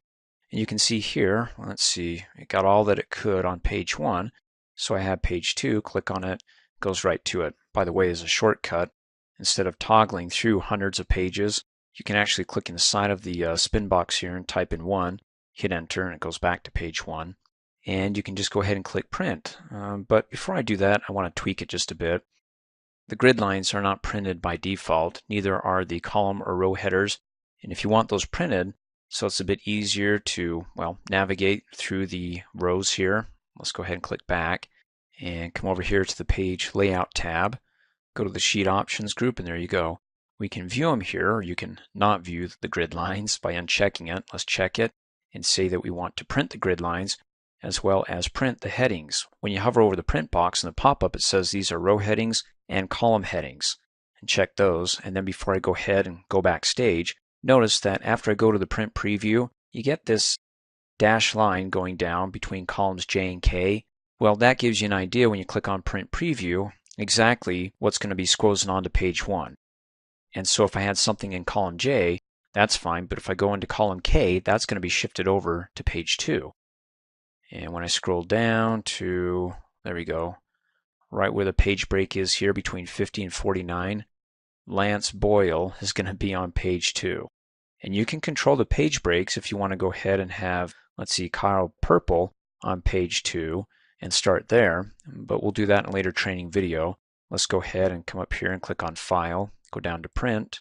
And you can see here, let's see, it got all that it could on page 1. So I have page 2, click on it, goes right to it. By the way, as a shortcut, instead of toggling through hundreds of pages, you can actually click inside of the spin box here and type in 1, hit enter, and it goes back to page 1. And you can just go ahead and click print. But before I do that, I want to tweak it just a bit. The grid lines are not printed by default, neither are the column or row headers. And if you want those printed, so it's a bit easier to, well, navigate through the rows here, let's go ahead and click back and come over here to the Page Layout tab. Go to the Sheet Options group, and there you go. We can view them here, or you can not view the grid lines by unchecking it. Let's check it and say that we want to print the grid lines as well as print the headings. When you hover over the print box in the pop-up, it says these are row headings and column headings. And check those. And then before I go ahead and go backstage, notice that after I go to the print preview, you get this dashed line going down between columns J and K. Well, that gives you an idea when you click on print preview exactly what's going to be scrolling onto page 1. And so if I had something in column J, that's fine, but if I go into column K, that's going to be shifted over to page 2. And when I scroll down to, there we go, right where the page break is here between 50 and 49, Lance Boyle is going to be on page 2. And you can control the page breaks if you want to go ahead and have, let's see, Kyle Purple on page 2 and start there, but we'll do that in a later training video. Let's go ahead and come up here and click on File, go down to Print.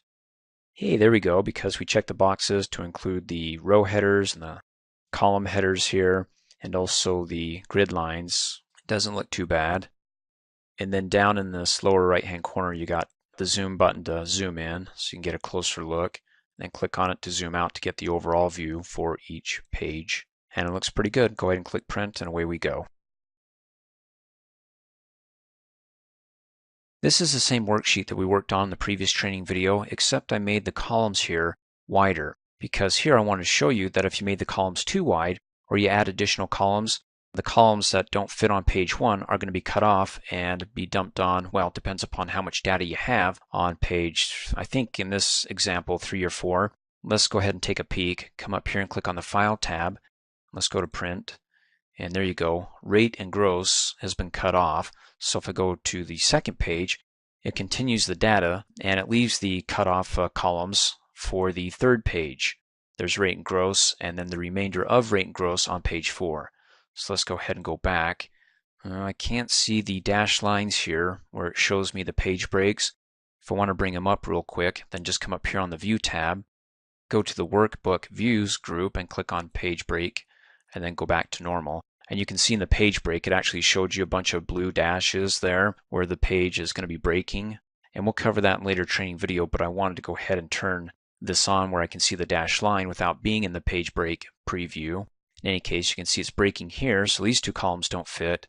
Hey, there we go, because we checked the boxes to include the row headers and the column headers here, and also the grid lines. It doesn't look too bad. And then down in this lower right-hand corner, you got the zoom button to zoom in, so you can get a closer look. Then click on it to zoom out to get the overall view for each page. And it looks pretty good. Go ahead and click Print, and away we go. This is the same worksheet that we worked on in the previous training video, except I made the columns here wider, because here I want to show you that if you made the columns too wide or you add additional columns, The columns that don't fit on page 1 are going to be cut off and be dumped on, well, it depends upon how much data you have on page, I think in this example, 3 or 4. Let's go ahead and take a peek. Come up here and click on the File tab. Let's go to Print. And there you go. Rate and gross has been cut off. So if I go to the second page, it continues the data and it leaves the cut off columns for the third page. There's rate and gross and then the remainder of rate and gross on page 4. So let's go ahead and go back. I can't see the dashed lines here where it shows me the page breaks. If I want to bring them up real quick, then just come up here on the View tab, go to the Workbook Views group and click on Page Break, and then go back to normal. And you can see in the page break, it actually showed you a bunch of blue dashes there where the page is going to be breaking. And we'll cover that in a later training video, but I wanted to go ahead and turn this on where I can see the dashed line without being in the page break preview. In any case, you can see it's breaking here, so these two columns don't fit.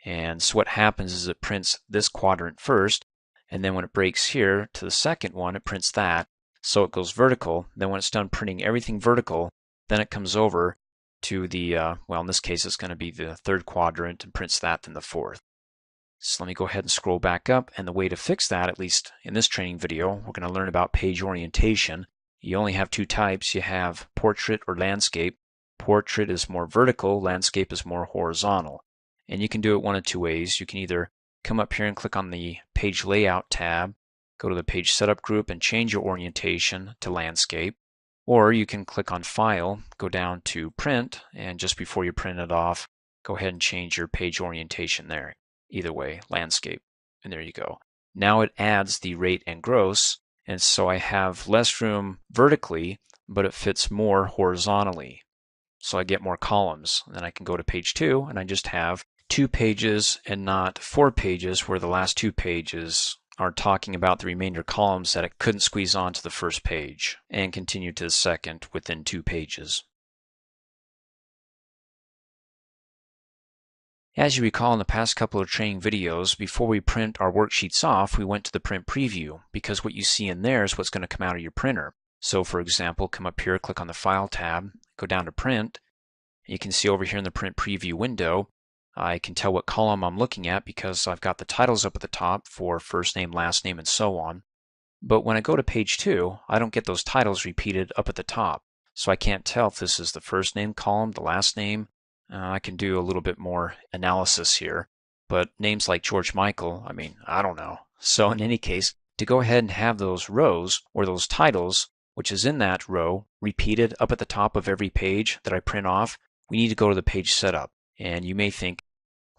And so what happens is it prints this quadrant first, and then when it breaks here to the second one, it prints that. So it goes vertical. Then when it's done printing everything vertical, then it comes over to the, well, in this case, it's going to be the third quadrant and prints that, then the fourth. So let me go ahead and scroll back up. And the way to fix that, at least in this training video, we're going to learn about page orientation. You only have two types. You have portrait or landscape. Portrait is more vertical, landscape is more horizontal. And you can do it one of two ways. You can either come up here and click on the Page Layout tab, go to the Page Setup group and change your orientation to landscape. Or you can click on File, go down to Print, and just before you print it off, go ahead and change your page orientation there. Either way, landscape. And there you go. Now it adds the rate and gross, and so I have less room vertically, but it fits more horizontally. So I get more columns. Then I can go to page 2 and I just have 2 pages and not 4 pages where the last 2 pages are talking about the remainder columns that it couldn't squeeze onto the first page and continue to the second within 2 pages. As you recall in the past couple of training videos, before we print our worksheets off, we went to the print preview because what you see in there is what's going to come out of your printer. So for example, come up here, click on the File tab, go down to Print. You can see over here in the Print Preview window, I can tell what column I'm looking at because I've got the titles up at the top for first name, last name, and so on. But when I go to page 2, I don't get those titles repeated up at the top. So I can't tell if this is the first name column, the last name. I can do a little bit more analysis here. But names like George Michael, I don't know. So in any case, to go ahead and have those rows or those titles, which is in that row, repeated up at the top of every page that I print off, we need to go to the page setup. And you may think,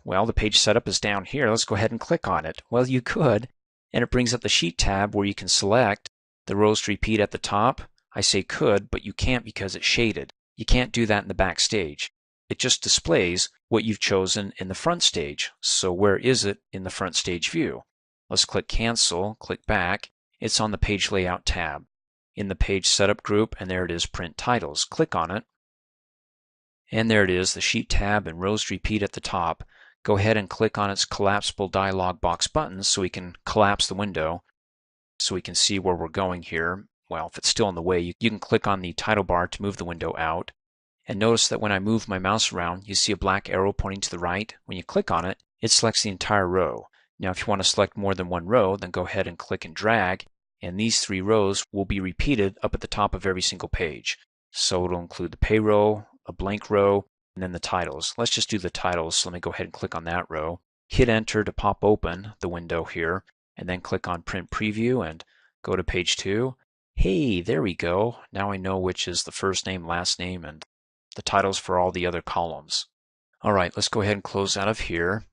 well, the page setup is down here. Let's go ahead and click on it. Well, you could, and it brings up the Sheet tab where you can select the rows to repeat at the top. I say could, but you can't because it's shaded. You can't do that in the back stage. It just displays what you've chosen in the front stage. So where is it in the front stage view? Let's click Cancel, click back. It's on the Page Layout tab. In the Page Setup group, and there it is, Print Titles. Click on it, and there it is, the Sheet tab and rows to repeat at the top. Go ahead and click on its collapsible dialog box buttons so we can collapse the window so we can see where we're going here. Well, if it's still in the way, you can click on the title bar to move the window out. And notice that when I move my mouse around, you see a black arrow pointing to the right. When you click on it, it selects the entire row. Now, if you want to select more than one row, then go ahead and click and drag, and these 3 rows will be repeated up at the top of every single page. So it'll include the pay row, a blank row, and then the titles. Let's just do the titles. So let me go ahead and click on that row. Hit Enter to pop open the window here, and then click on Print Preview and go to page 2. Hey, there we go. Now I know which is the first name, last name, and the titles for all the other columns. All right, let's go ahead and close out of here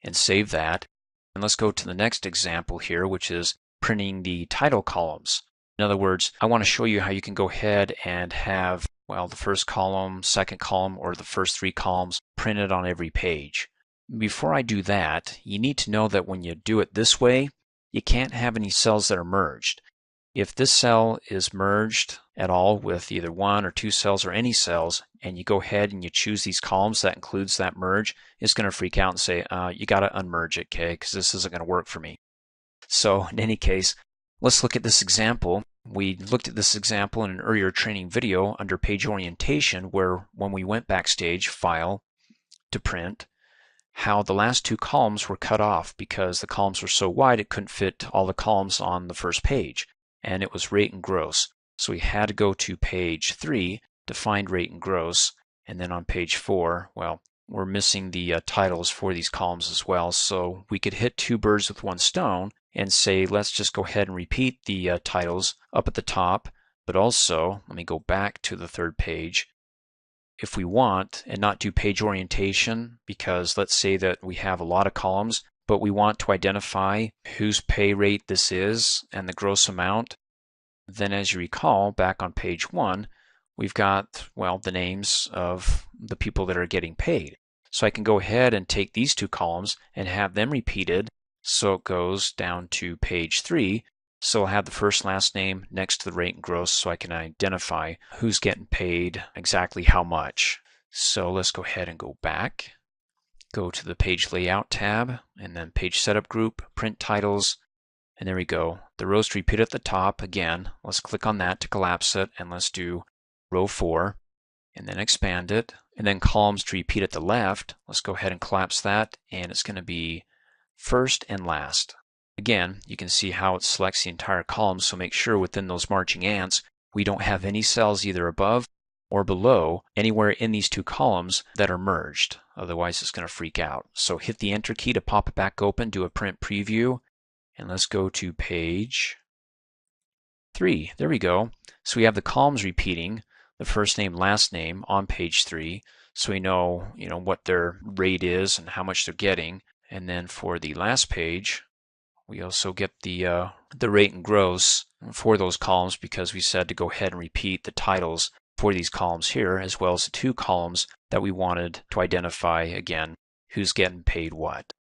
and save that. And let's go to the next example here, which is printing the title columns. In other words, I want to show you how you can go ahead and have, well, the first column, second column, or the first 3 columns printed on every page. Before I do that, you need to know that when you do it this way, you can't have any cells that are merged. If this cell is merged at all with either 1 or 2 cells or any cells, and you go ahead and you choose these columns that includes that merge, it's going to freak out and say, you got to unmerge it, okay, because this isn't going to work for me. So in any case, let's look at this example. We looked at this example in an earlier training video under page orientation, where when we went backstage, File, to print how the last two columns were cut off because the columns were so wide it couldn't fit all the columns on the first page, and it was rate and gross. So we had to go to page 3 to find rate and gross, and then on page 4, well, we're missing the titles for these columns as well, so we could hit two birds with one stone and say let's just go ahead and repeat the titles up at the top, but also let me go back to the third page if we want and not do page orientation, because let's say that we have a lot of columns but we want to identify whose pay rate this is and the gross amount. Then as you recall, back on page 1 we've got, well, the names of the people that are getting paid. So I can go ahead and take these two columns and have them repeated so it goes down to page 3. So I'll have the first and last name next to the rate and gross so I can identify who's getting paid exactly how much. So let's go ahead and go back. Go to the page layout tab and then page setup group, print titles, and there we go. The rows to repeat at the top. Again, let's click on that to collapse it, and let's do row 4 and then expand it. And then columns to repeat at the left. Let's go ahead and collapse that, and it's going to be first and last. Again, you can see how it selects the entire column, so make sure within those marching ants we don't have any cells either above or below anywhere in these two columns that are merged. Otherwise it's going to freak out. So hit the enter key to pop it back open, do a print preview, and let's go to page 3. There we go. So we have the columns repeating, the first name, last name on page 3, so we know, what their rate is and how much they're getting. And then for the last page, we also get the rate and gross for those columns because we said to go ahead and repeat the titles for these columns here, as well as the two columns that we wanted to identify, again, who's getting paid what.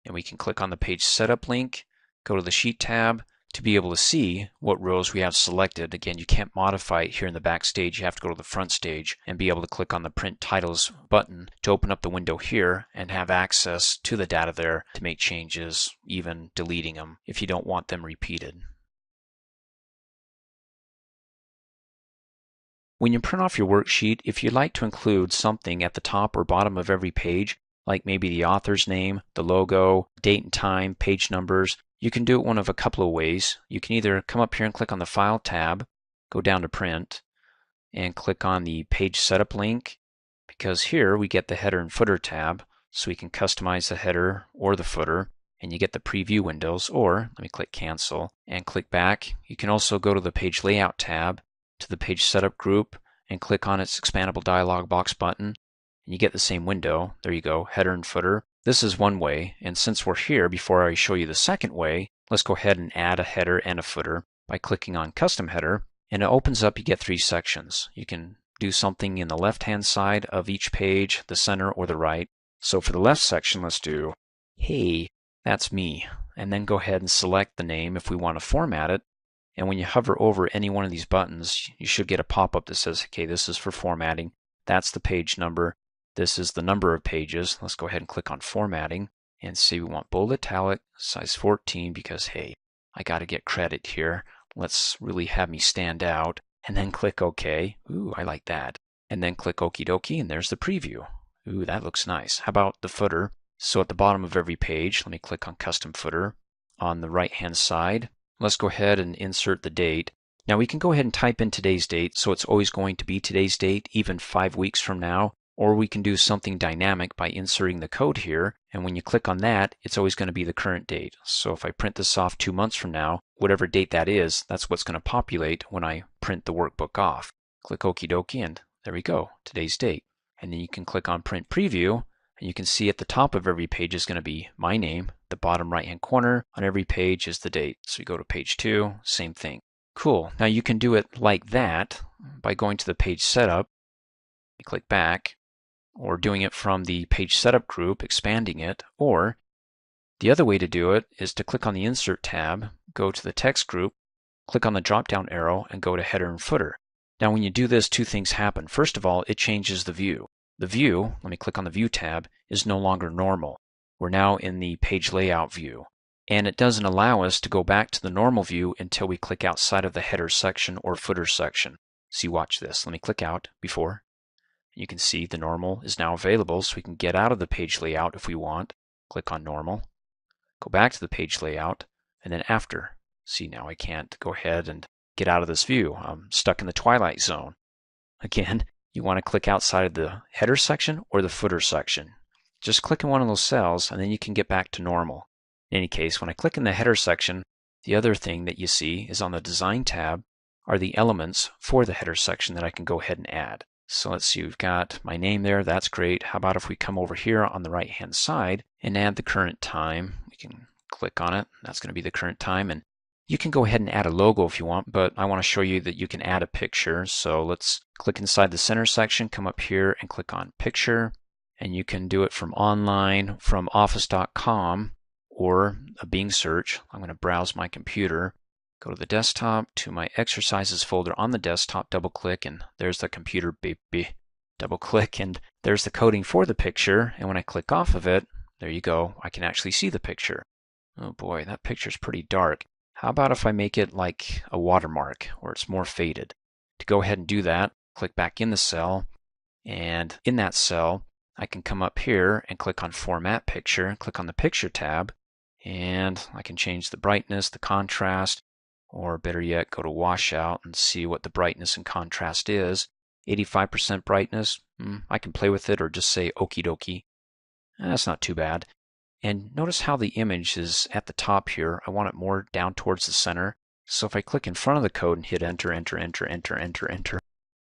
And we can click on the page setup link, go to the sheet tab to be able to see what rows we have selected. Again, you can't modify it here in the back stage. You have to go to the front stage and be able to click on the print titles button to open up the window here and have access to the data there to make changes, even deleting them if you don't want them repeated. When you print off your worksheet, if you'd like to include something at the top or bottom of every page, like maybe the author's name, the logo, date and time, page numbers, you can do it one of a couple of ways. You can either come up here and click on the File tab, go down to Print, and click on the Page Setup link, because here we get the Header and Footer tab, so we can customize the header or the footer, and you get the preview windows. Or, let me click Cancel, and click back. You can also go to the Page Layout tab, to the Page Setup group, and click on its expandable dialog box button, and you get the same window. There you go, Header and Footer. This is one way, and since we're here, before I show you the second way, let's go ahead and add a header and a footer by clicking on Custom Header, and it opens up. You get 3 sections. You can do something in the left-hand side of each page, the center, or the right. So for the left section, let's do, hey, that's me, and then go ahead and select the name if we want to format it. And when you hover over any one of these buttons, you should get a pop-up that says, okay, this is for formatting. That's the page number. This is the number of pages. Let's go ahead and click on Formatting and see we want bold italic, size 14, because, hey, I got to get credit here. Let's really have me stand out. And then click OK. Ooh, I like that. And then click Okie dokie, and there's the preview. Ooh, that looks nice. How about the footer? So at the bottom of every page, let me click on Custom Footer. On the right-hand side, let's go ahead and insert the date. Now we can go ahead and type in today's date, so it's always going to be today's date, even 5 weeks from now. Or we can do something dynamic by inserting the code here, and when you click on that, it's always going to be the current date. So if I print this off 2 months from now, whatever date that is, that's what's going to populate when I print the workbook off. Click Okie dokie, and there we go, today's date. And then you can click on Print Preview, and you can see at the top of every page is going to be my name. The bottom right-hand corner on every page is the date. So you go to page 2, same thing. Cool. Now you can do it like that by going to the Page Setup, you click back, or doing it from the Page Setup group, expanding it, or the other way to do it is to click on the Insert tab, go to the Text group, click on the drop-down arrow, and go to Header and Footer. Now when you do this, 2 things happen. First of all, it changes the view. The view, let me click on the View tab, is no longer normal. We're now in the Page Layout view. And it doesn't allow us to go back to the normal view until we click outside of the Header section or Footer section. See, watch this. Let me click out before. You can see the normal is now available, so we can get out of the page layout if we want. Click on normal, go back to the page layout, and then after. See, now I can't go ahead and get out of this view. I'm stuck in the twilight zone. Again, you want to click outside of the header section or the footer section. Just click in one of those cells and then you can get back to normal. In any case, when I click in the header section, the other thing that you see is on the Design tab are the elements for the header section that I can go ahead and add. So let's see, we've got my name there. That's great. How about if we come over here on the right hand side and add the current time? We can click on it. That's going to be the current time. And you can go ahead and add a logo if you want, but I want to show you that you can add a picture. So let's click inside the center section, come up here and click on Picture. And you can do it from online, from office.com, or a Bing search. I'm going to browse my computer, go to the desktop, to my exercises folder on the desktop, double click, and there's the computer baby. Double click, and there's the coding for the picture. And when I click off of it, there you go, I can actually see the picture. Oh boy, that picture's pretty dark. How about if I make it like a watermark, or it's more faded? To go ahead and do that, click back in the cell, and in that cell, I can come up here and click on Format Picture, click on the Picture tab, and I can change the brightness, the contrast, or better yet, go to Washout and see what the brightness and contrast is. 85% brightness, I can play with it or just say okie dokie. That's not too bad. And notice how the image is at the top here. I want it more down towards the center. So if I click in front of the code and hit enter, enter, enter, enter, enter, enter,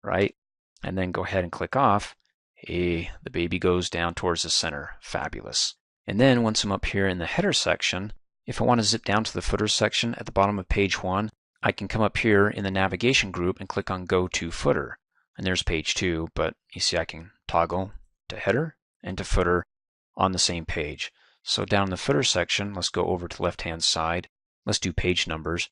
right? And then go ahead and click off, hey, the baby goes down towards the center. Fabulous. And then once I'm up here in the header section, if I want to zip down to the footer section at the bottom of page 1, I can come up here in the navigation group and click on Go to Footer. And there's page 2, but you see I can toggle to header and to footer on the same page. So down in the footer section, let's go over to the left-hand side. Let's do page numbers.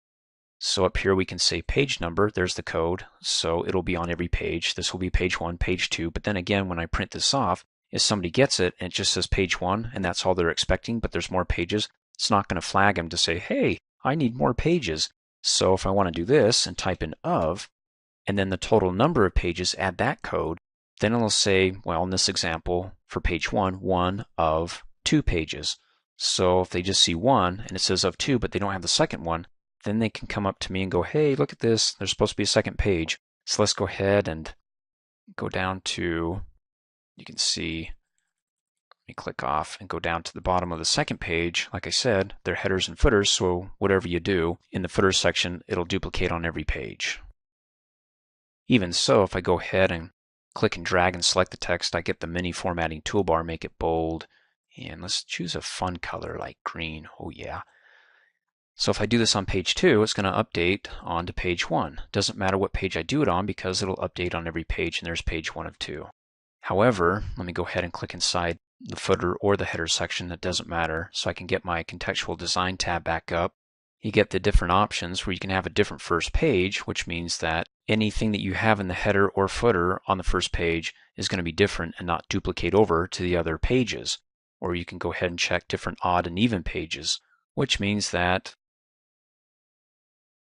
So up here we can say page number. There's the code. So it'll be on every page. This will be page 1, page 2. But then again, when I print this off, if somebody gets it and it just says page 1 and that's all they're expecting, but there's more pages, it's not going to flag them to say, hey, I need more pages. So if I want to do this and type in of, and then the total number of pages, add that code, then it'll say, well, in this example, for page 1 of 2 pages. So if they just see 1 and it says of 2, but they don't have the second one, then they can come up to me and go, hey, look at this. There's supposed to be a second page. So let's go ahead and go down to, you can see, let me click off and go down to the bottom of the second page. Like I said, they're headers and footers, so whatever you do in the footer section, it'll duplicate on every page. Even so, if I go ahead and click and drag and select the text, I get the mini formatting toolbar, make it bold, and let's choose a fun color like green. Oh yeah. So if I do this on page 2, it's going to update onto page 1. Doesn't matter what page I do it on because it'll update on every page, and there's page 1 of 2. However, let me go ahead and click inside the footer or the header section. That doesn't matter. So I can get my contextual design tab back up. You get the different options where you can have a different first page, which means that anything that you have in the header or footer on the first page is going to be different and not duplicate over to the other pages. Or you can go ahead and check different odd and even pages, which means that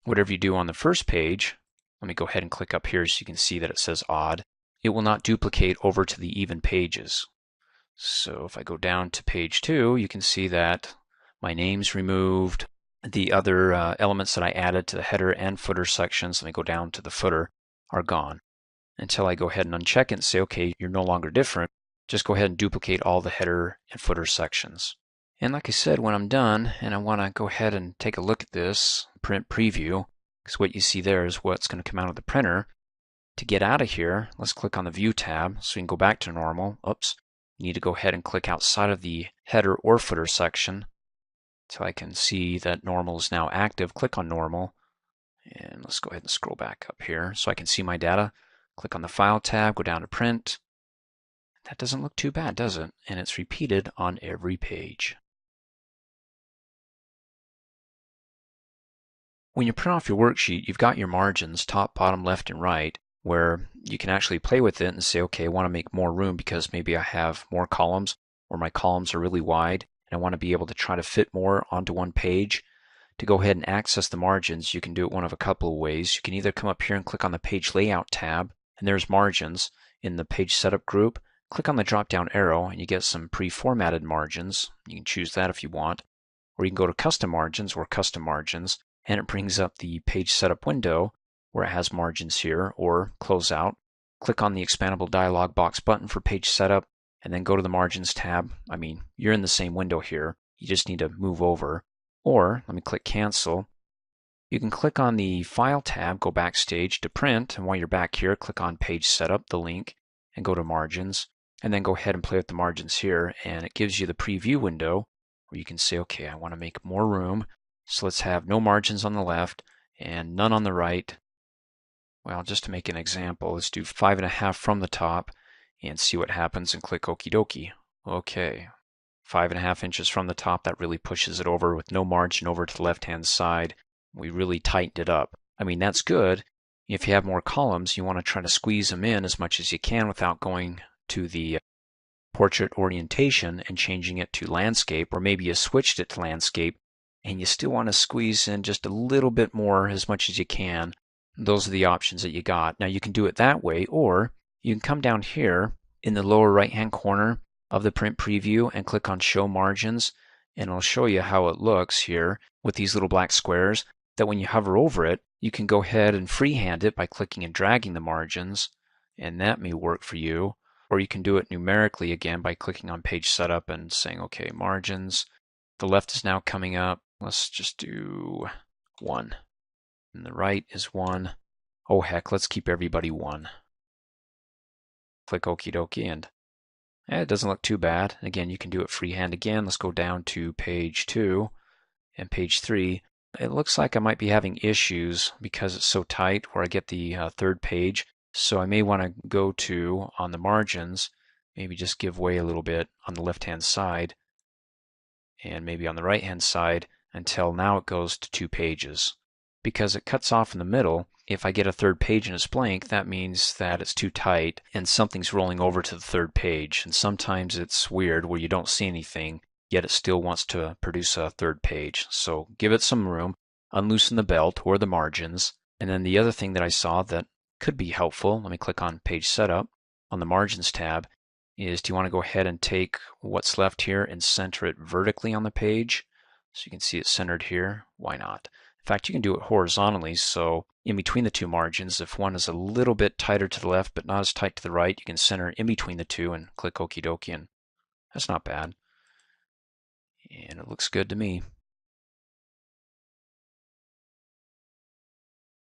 whatever you do on the first page, let me go ahead and click up here so you can see that it says odd, it will not duplicate over to the even pages. So if I go down to page 2, you can see that my name's removed. The other elements that I added to the header and footer sections, let me go down to the footer, are gone. Until I go ahead and uncheck it and say, okay, you're no longer different, just go ahead and duplicate all the header and footer sections. And like I said, when I'm done and I want to go ahead and take a look at this, print preview, because what you see there is what's going to come out of the printer. To get out of here, let's click on the View tab so we can go back to normal. Oops, you need to go ahead and click outside of the header or footer section so I can see that normal is now active. Click on normal, and let's go ahead and scroll back up here so I can see my data. Click on the File tab, go down to Print. That doesn't look too bad, does it? And it's repeated on every page. When you print off your worksheet, you've got your margins, top, bottom, left, and right, where you can actually play with it and say, okay, I want to make more room because maybe I have more columns, or my columns are really wide, and I want to be able to try to fit more onto one page. To go ahead and access the margins, you can do it one of a couple of ways. You can either come up here and click on the Page Layout tab, and there's margins. in the page setup group, click on the drop down arrow and you get some pre-formatted margins. You can choose that if you want. Or you can go to custom margins or custom margins, and it brings up the page setup window where it has margins here, or close out. Click on the expandable dialog box button for page setup and then go to the margins tab. I mean, you're in the same window here. You just need to move over. Or let me click cancel. You can click on the file tab, go backstage to print, and while you're back here, click on page setup, the link, and go to margins, and then go ahead and play with the margins here, and it gives you the preview window where you can say, okay, I want to make more room, so let's have no margins on the left and none on the right. Well, just to make an example, let's do 5.5 from the top and see what happens and click okie dokie. Okay, 5.5 inches from the top, that really pushes it over with no margin over to the left-hand side. We really tightened it up. I mean, that's good. If you have more columns, you want to try to squeeze them in as much as you can without going to the portrait orientation and changing it to landscape, or maybe you switched it to landscape and you still want to squeeze in just a little bit more as much as you can. Those are the options that you got. Now you can do it that way, or you can come down here in the lower right hand corner of the print preview and click on show margins, and it'll show you how it looks here with these little black squares, that when you hover over it, you can go ahead and freehand it by clicking and dragging the margins, and that may work for you. Or you can do it numerically again by clicking on page setup and saying, okay, margins. The left is now coming up. Let's just do 1. And the right is 1. Oh heck, let's keep everybody 1. Click okie dokie, and it doesn't look too bad. Again, you can do it freehand again. Let's go down to page 2 and page 3. It looks like I might be having issues because it's so tight where I get the third page. So I may want to go to, on the margins, maybe just give way a little bit on the left-hand side and maybe on the right-hand side until now it goes to 2 pages. Because it cuts off in the middle, if I get a third page and it's blank, that means that it's too tight and something's rolling over to the third page. And sometimes it's weird where you don't see anything, yet it still wants to produce a third page. So give it some room, unloosen the belt or the margins. And then the other thing that I saw that could be helpful, let me click on page setup on the margins tab, is do you want to go ahead and take what's left here and center it vertically on the page? So you can see it's centered here. Why not? In fact, you can do it horizontally, so in between the 2 margins, if one is a little bit tighter to the left but not as tight to the right, you can center in between the 2 and click okie dokie, and that's not bad. And it looks good to me.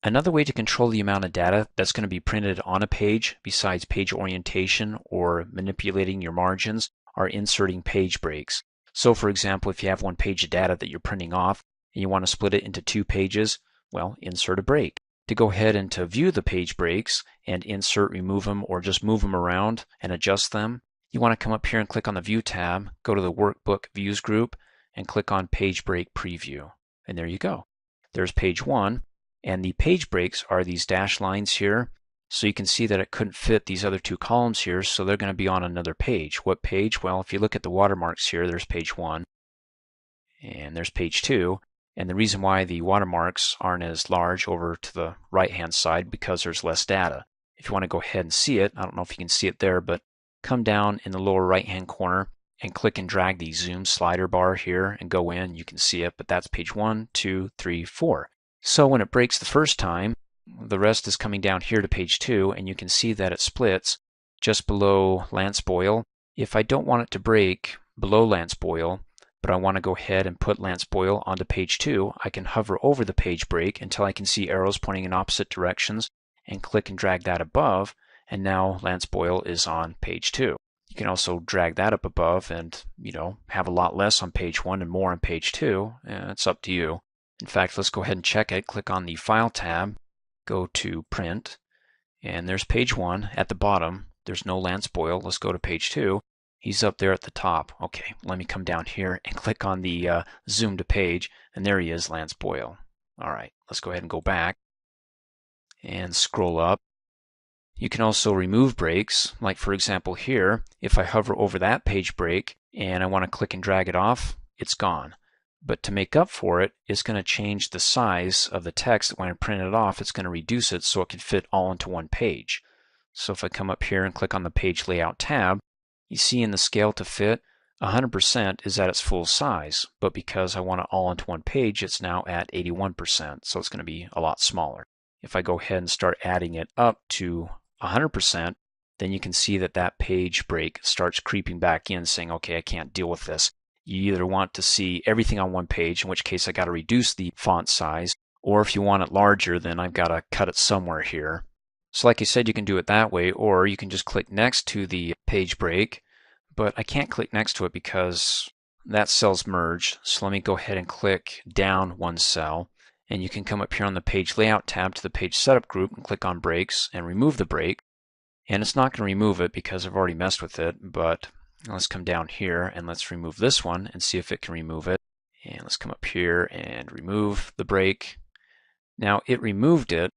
Another way to control the amount of data that's going to be printed on a page, besides page orientation or manipulating your margins, are inserting page breaks. So for example, if you have one page of data that you're printing off and you want to split it into 2 pages, well, insert a break. To go ahead and to view the page breaks and insert, remove them, or just move them around and adjust them, you want to come up here and click on the View tab, go to the Workbook Views group, and click on Page Break Preview. And there you go. There's page 1. And the page breaks are these dashed lines here. So you can see that it couldn't fit these other 2 columns here, so they're going to be on another page. What page? Well, if you look at the watermarks here, there's page 1, and there's page 2. And the reason why the watermarks aren't as large over to the right-hand side, because there's less data. If you want to go ahead and see it, I don't know if you can see it there, but come down in the lower right-hand corner and click and drag the zoom slider bar here and go in. You can see it, but that's page 1, 2, 3, 4. So when it breaks the first time, the rest is coming down here to page 2, and you can see that it splits just below Lance Boyle. If I don't want it to break below Lance Boyle, but I want to go ahead and put Lance Boyle onto page 2, I can hover over the page break until I can see arrows pointing in opposite directions and click and drag that above, and now Lance Boyle is on page 2. You can also drag that up above and, have a lot less on page 1 and more on page 2. It's up to you. In fact, let's go ahead and check it. Click on the File tab, go to Print, and there's page 1 at the bottom. There's no Lance Boyle. Let's go to page 2. He's up there at the top. Okay, let me come down here and click on the Zoom to Page, and there he is, Lance Boyle. All right, let's go ahead and go back and scroll up. You can also remove breaks, like for example here, if I hover over that page break and I want to click and drag it off, it's gone. But to make up for it, it's going to change the size of the text. When I print it off, it's going to reduce it so it can fit all into one page. So if I come up here and click on the Page Layout tab, you see in the Scale to Fit, 100% is at its full size, but because I want it all into one page, it's now at 81%, so it's going to be a lot smaller. If I go ahead and start adding it up to 100%, then you can see that that page break starts creeping back in, saying, okay, I can't deal with this. You either want to see everything on one page, in which case I got to reduce the font size, or if you want it larger, then I've got to cut it somewhere here. So like I said, you can do it that way, or you can just click next to the page break, but I can't click next to it because that cell's merged. So let me go ahead and click down one cell, and you can come up here on the Page Layout tab to the Page Setup group and click on Breaks and remove the break. And it's not going to remove it because I've already messed with it, but let's come down here and let's remove this one and see if it can remove it. And let's come up here and remove the break. Now it removed it,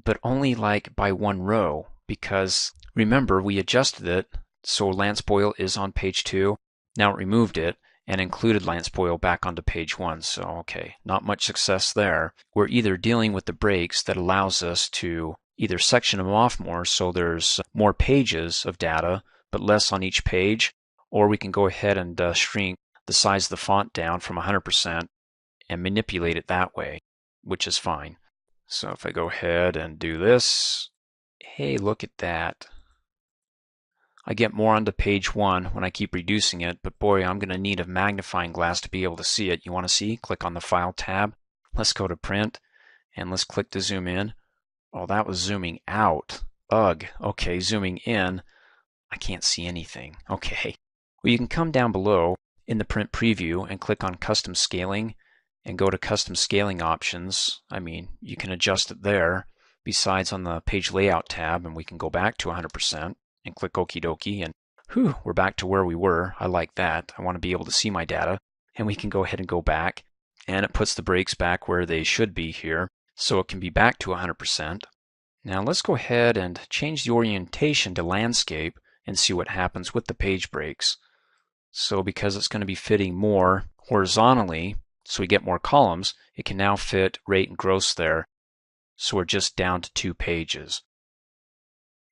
but only like by one row, because remember we adjusted it so Lance Boyle is on page 2. Now it removed it and included Lance Boyle back onto page 1. So okay, not much success there. We're either dealing with the breaks that allows us to either section them off more so there's more pages of data but less on each page, or we can go ahead and shrink the size of the font down from 100% and manipulate it that way, which is fine. So if I go ahead and do this, hey, look at that. I get more onto page 1 when I keep reducing it, but boy, I'm going to need a magnifying glass to be able to see it. You want to see? Click on the File tab. Let's go to Print, and let's click to zoom in. Oh, that was zooming out. Ugh. Okay, zooming in, I can't see anything. Okay. Well, you can come down below in the Print Preview and click on Custom Scaling and go to Custom Scaling Options. I mean, you can adjust it there. Besides on the Page Layout tab, and we can go back to 100%. And click Okie dokie, and whew, we're back to where we were. I like that. I want to be able to see my data. And we can go ahead and go back, and it puts the breaks back where they should be here, so it can be back to 100%. Now let's go ahead and change the orientation to landscape and see what happens with the page breaks. So because it's going to be fitting more horizontally, so we get more columns, it can now fit rate and gross there. So we're just down to 2 pages.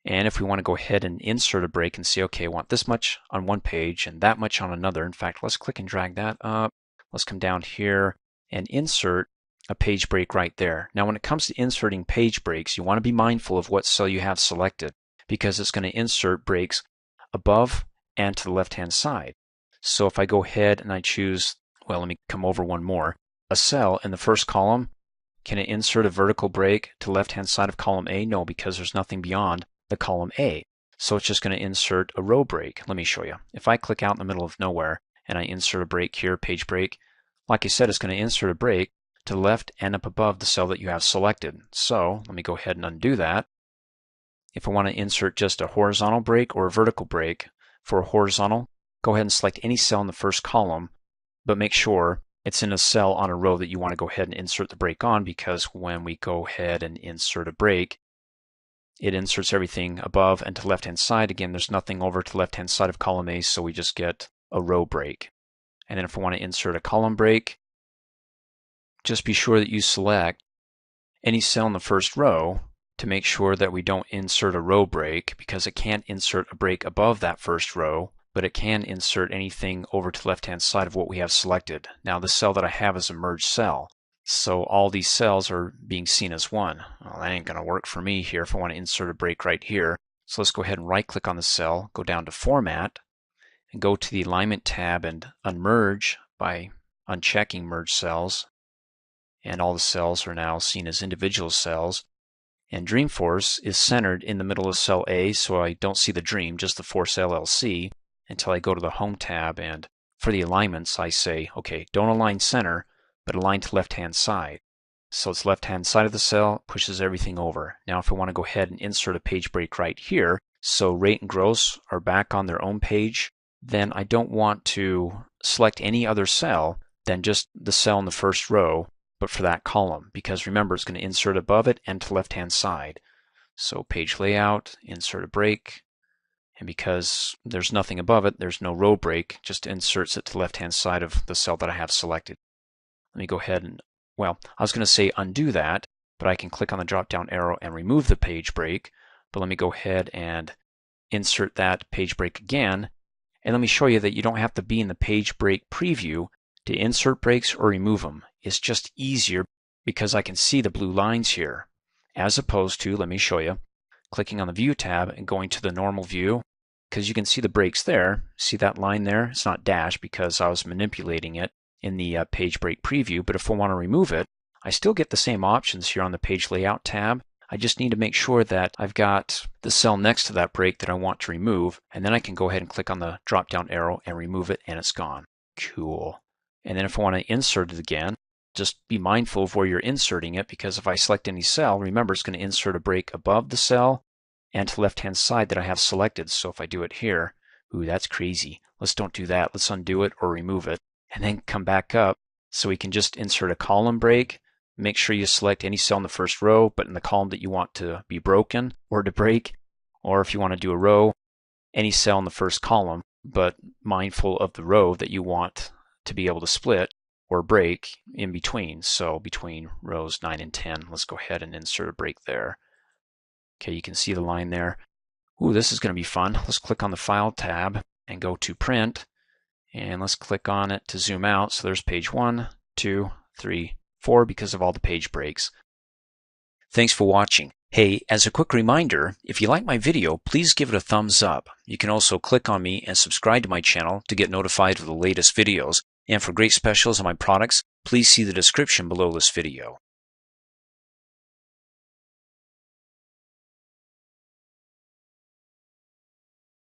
And if we want to go ahead and insert a break and say, okay, I want this much on one page and that much on another. In fact, let's click and drag that up. Let's come down here and insert a page break right there. Now, when it comes to inserting page breaks, you want to be mindful of what cell you have selected, because it's going to insert breaks above and to the left-hand side. So if I go ahead and I choose, well, let me come over one more, a cell in the first column, can it insert a vertical break to the left-hand side of column A? No, because there's nothing beyond the column A. So it's just going to insert a row break. Let me show you. If I click out in the middle of nowhere and I insert a break here, page break, like I said, it's going to insert a break to the left and up above the cell that you have selected. So let me go ahead and undo that. If I want to insert just a horizontal break or a vertical break, for a horizontal, go ahead and select any cell in the first column, but make sure it's in a cell on a row that you want to go ahead and insert the break on, because when we go ahead and insert a break, it inserts everything above and to the left-hand side. Again, there's nothing over to the left-hand side of column A, so we just get a row break. And then if I want to insert a column break, just be sure that you select any cell in the first row to make sure that we don't insert a row break, because it can't insert a break above that first row, but it can insert anything over to the left-hand side of what we have selected. Now, the cell that I have is a merged cell, so all these cells are being seen as one. Well, that ain't going to work for me here if I want to insert a break right here. So let's go ahead and right-click on the cell, go down to Format, and go to the Alignment tab and unmerge by unchecking Merge Cells. And all the cells are now seen as individual cells. And Dreamforce is centered in the middle of cell A, so I don't see the Dream, just the Force LLC, until I go to the Home tab. And for the alignments, I say, okay, don't align center, but align to left-hand side. So it's left-hand side of the cell, pushes everything over. Now if I want to go ahead and insert a page break right here, so rate and gross are back on their own page, then I don't want to select any other cell than just the cell in the first row, but for that column, because remember, it's going to insert above it and to left-hand side. So page layout, insert a break, and because there's nothing above it, there's no row break, just inserts it to the left-hand side of the cell that I have selected. Let me go ahead and, well, I was going to say undo that, but I can click on the drop-down arrow and remove the page break. but let me go ahead and insert that page break again. And let me show you that you don't have to be in the page break preview to insert breaks or remove them. It's just easier because I can see the blue lines here, as opposed to, let me show you, clicking on the View tab and going to the normal view, because you can see the breaks there. See that line there? It's not dashed because I was manipulating it in the page break preview, but if I want to remove it, I still get the same options here on the Page Layout tab. I just need to make sure that I've got the cell next to that break that I want to remove, and then I can go ahead and click on the drop down arrow and remove it, and it's gone. Cool. And then if I want to insert it again, just be mindful of where you're inserting it, because if I select any cell, remember it's going to insert a break above the cell and to the left hand side that I have selected. So if I do it here, ooh, that's crazy. Let's don't do that. Let's undo it or remove it and then come back up so we can just insert a column break. Make sure you select any cell in the first row, but in the column that you want to be broken or to break, or if you want to do a row, any cell in the first column, but mindful of the row that you want to be able to split or break in between. So between rows 9 and 10, let's go ahead and insert a break there. Okay, you can see the line there. Ooh, this is going to be fun. Let's click on the File tab and go to Print, and let's click on it to zoom out. So there's page 1, 2, 3, 4 because of all the page breaks. Thanks for watching. Hey, as a quick reminder, if you like my video, please give it a thumbs up. You can also click on me and subscribe to my channel to get notified of the latest videos. And for great specials on my products, please see the description below this video.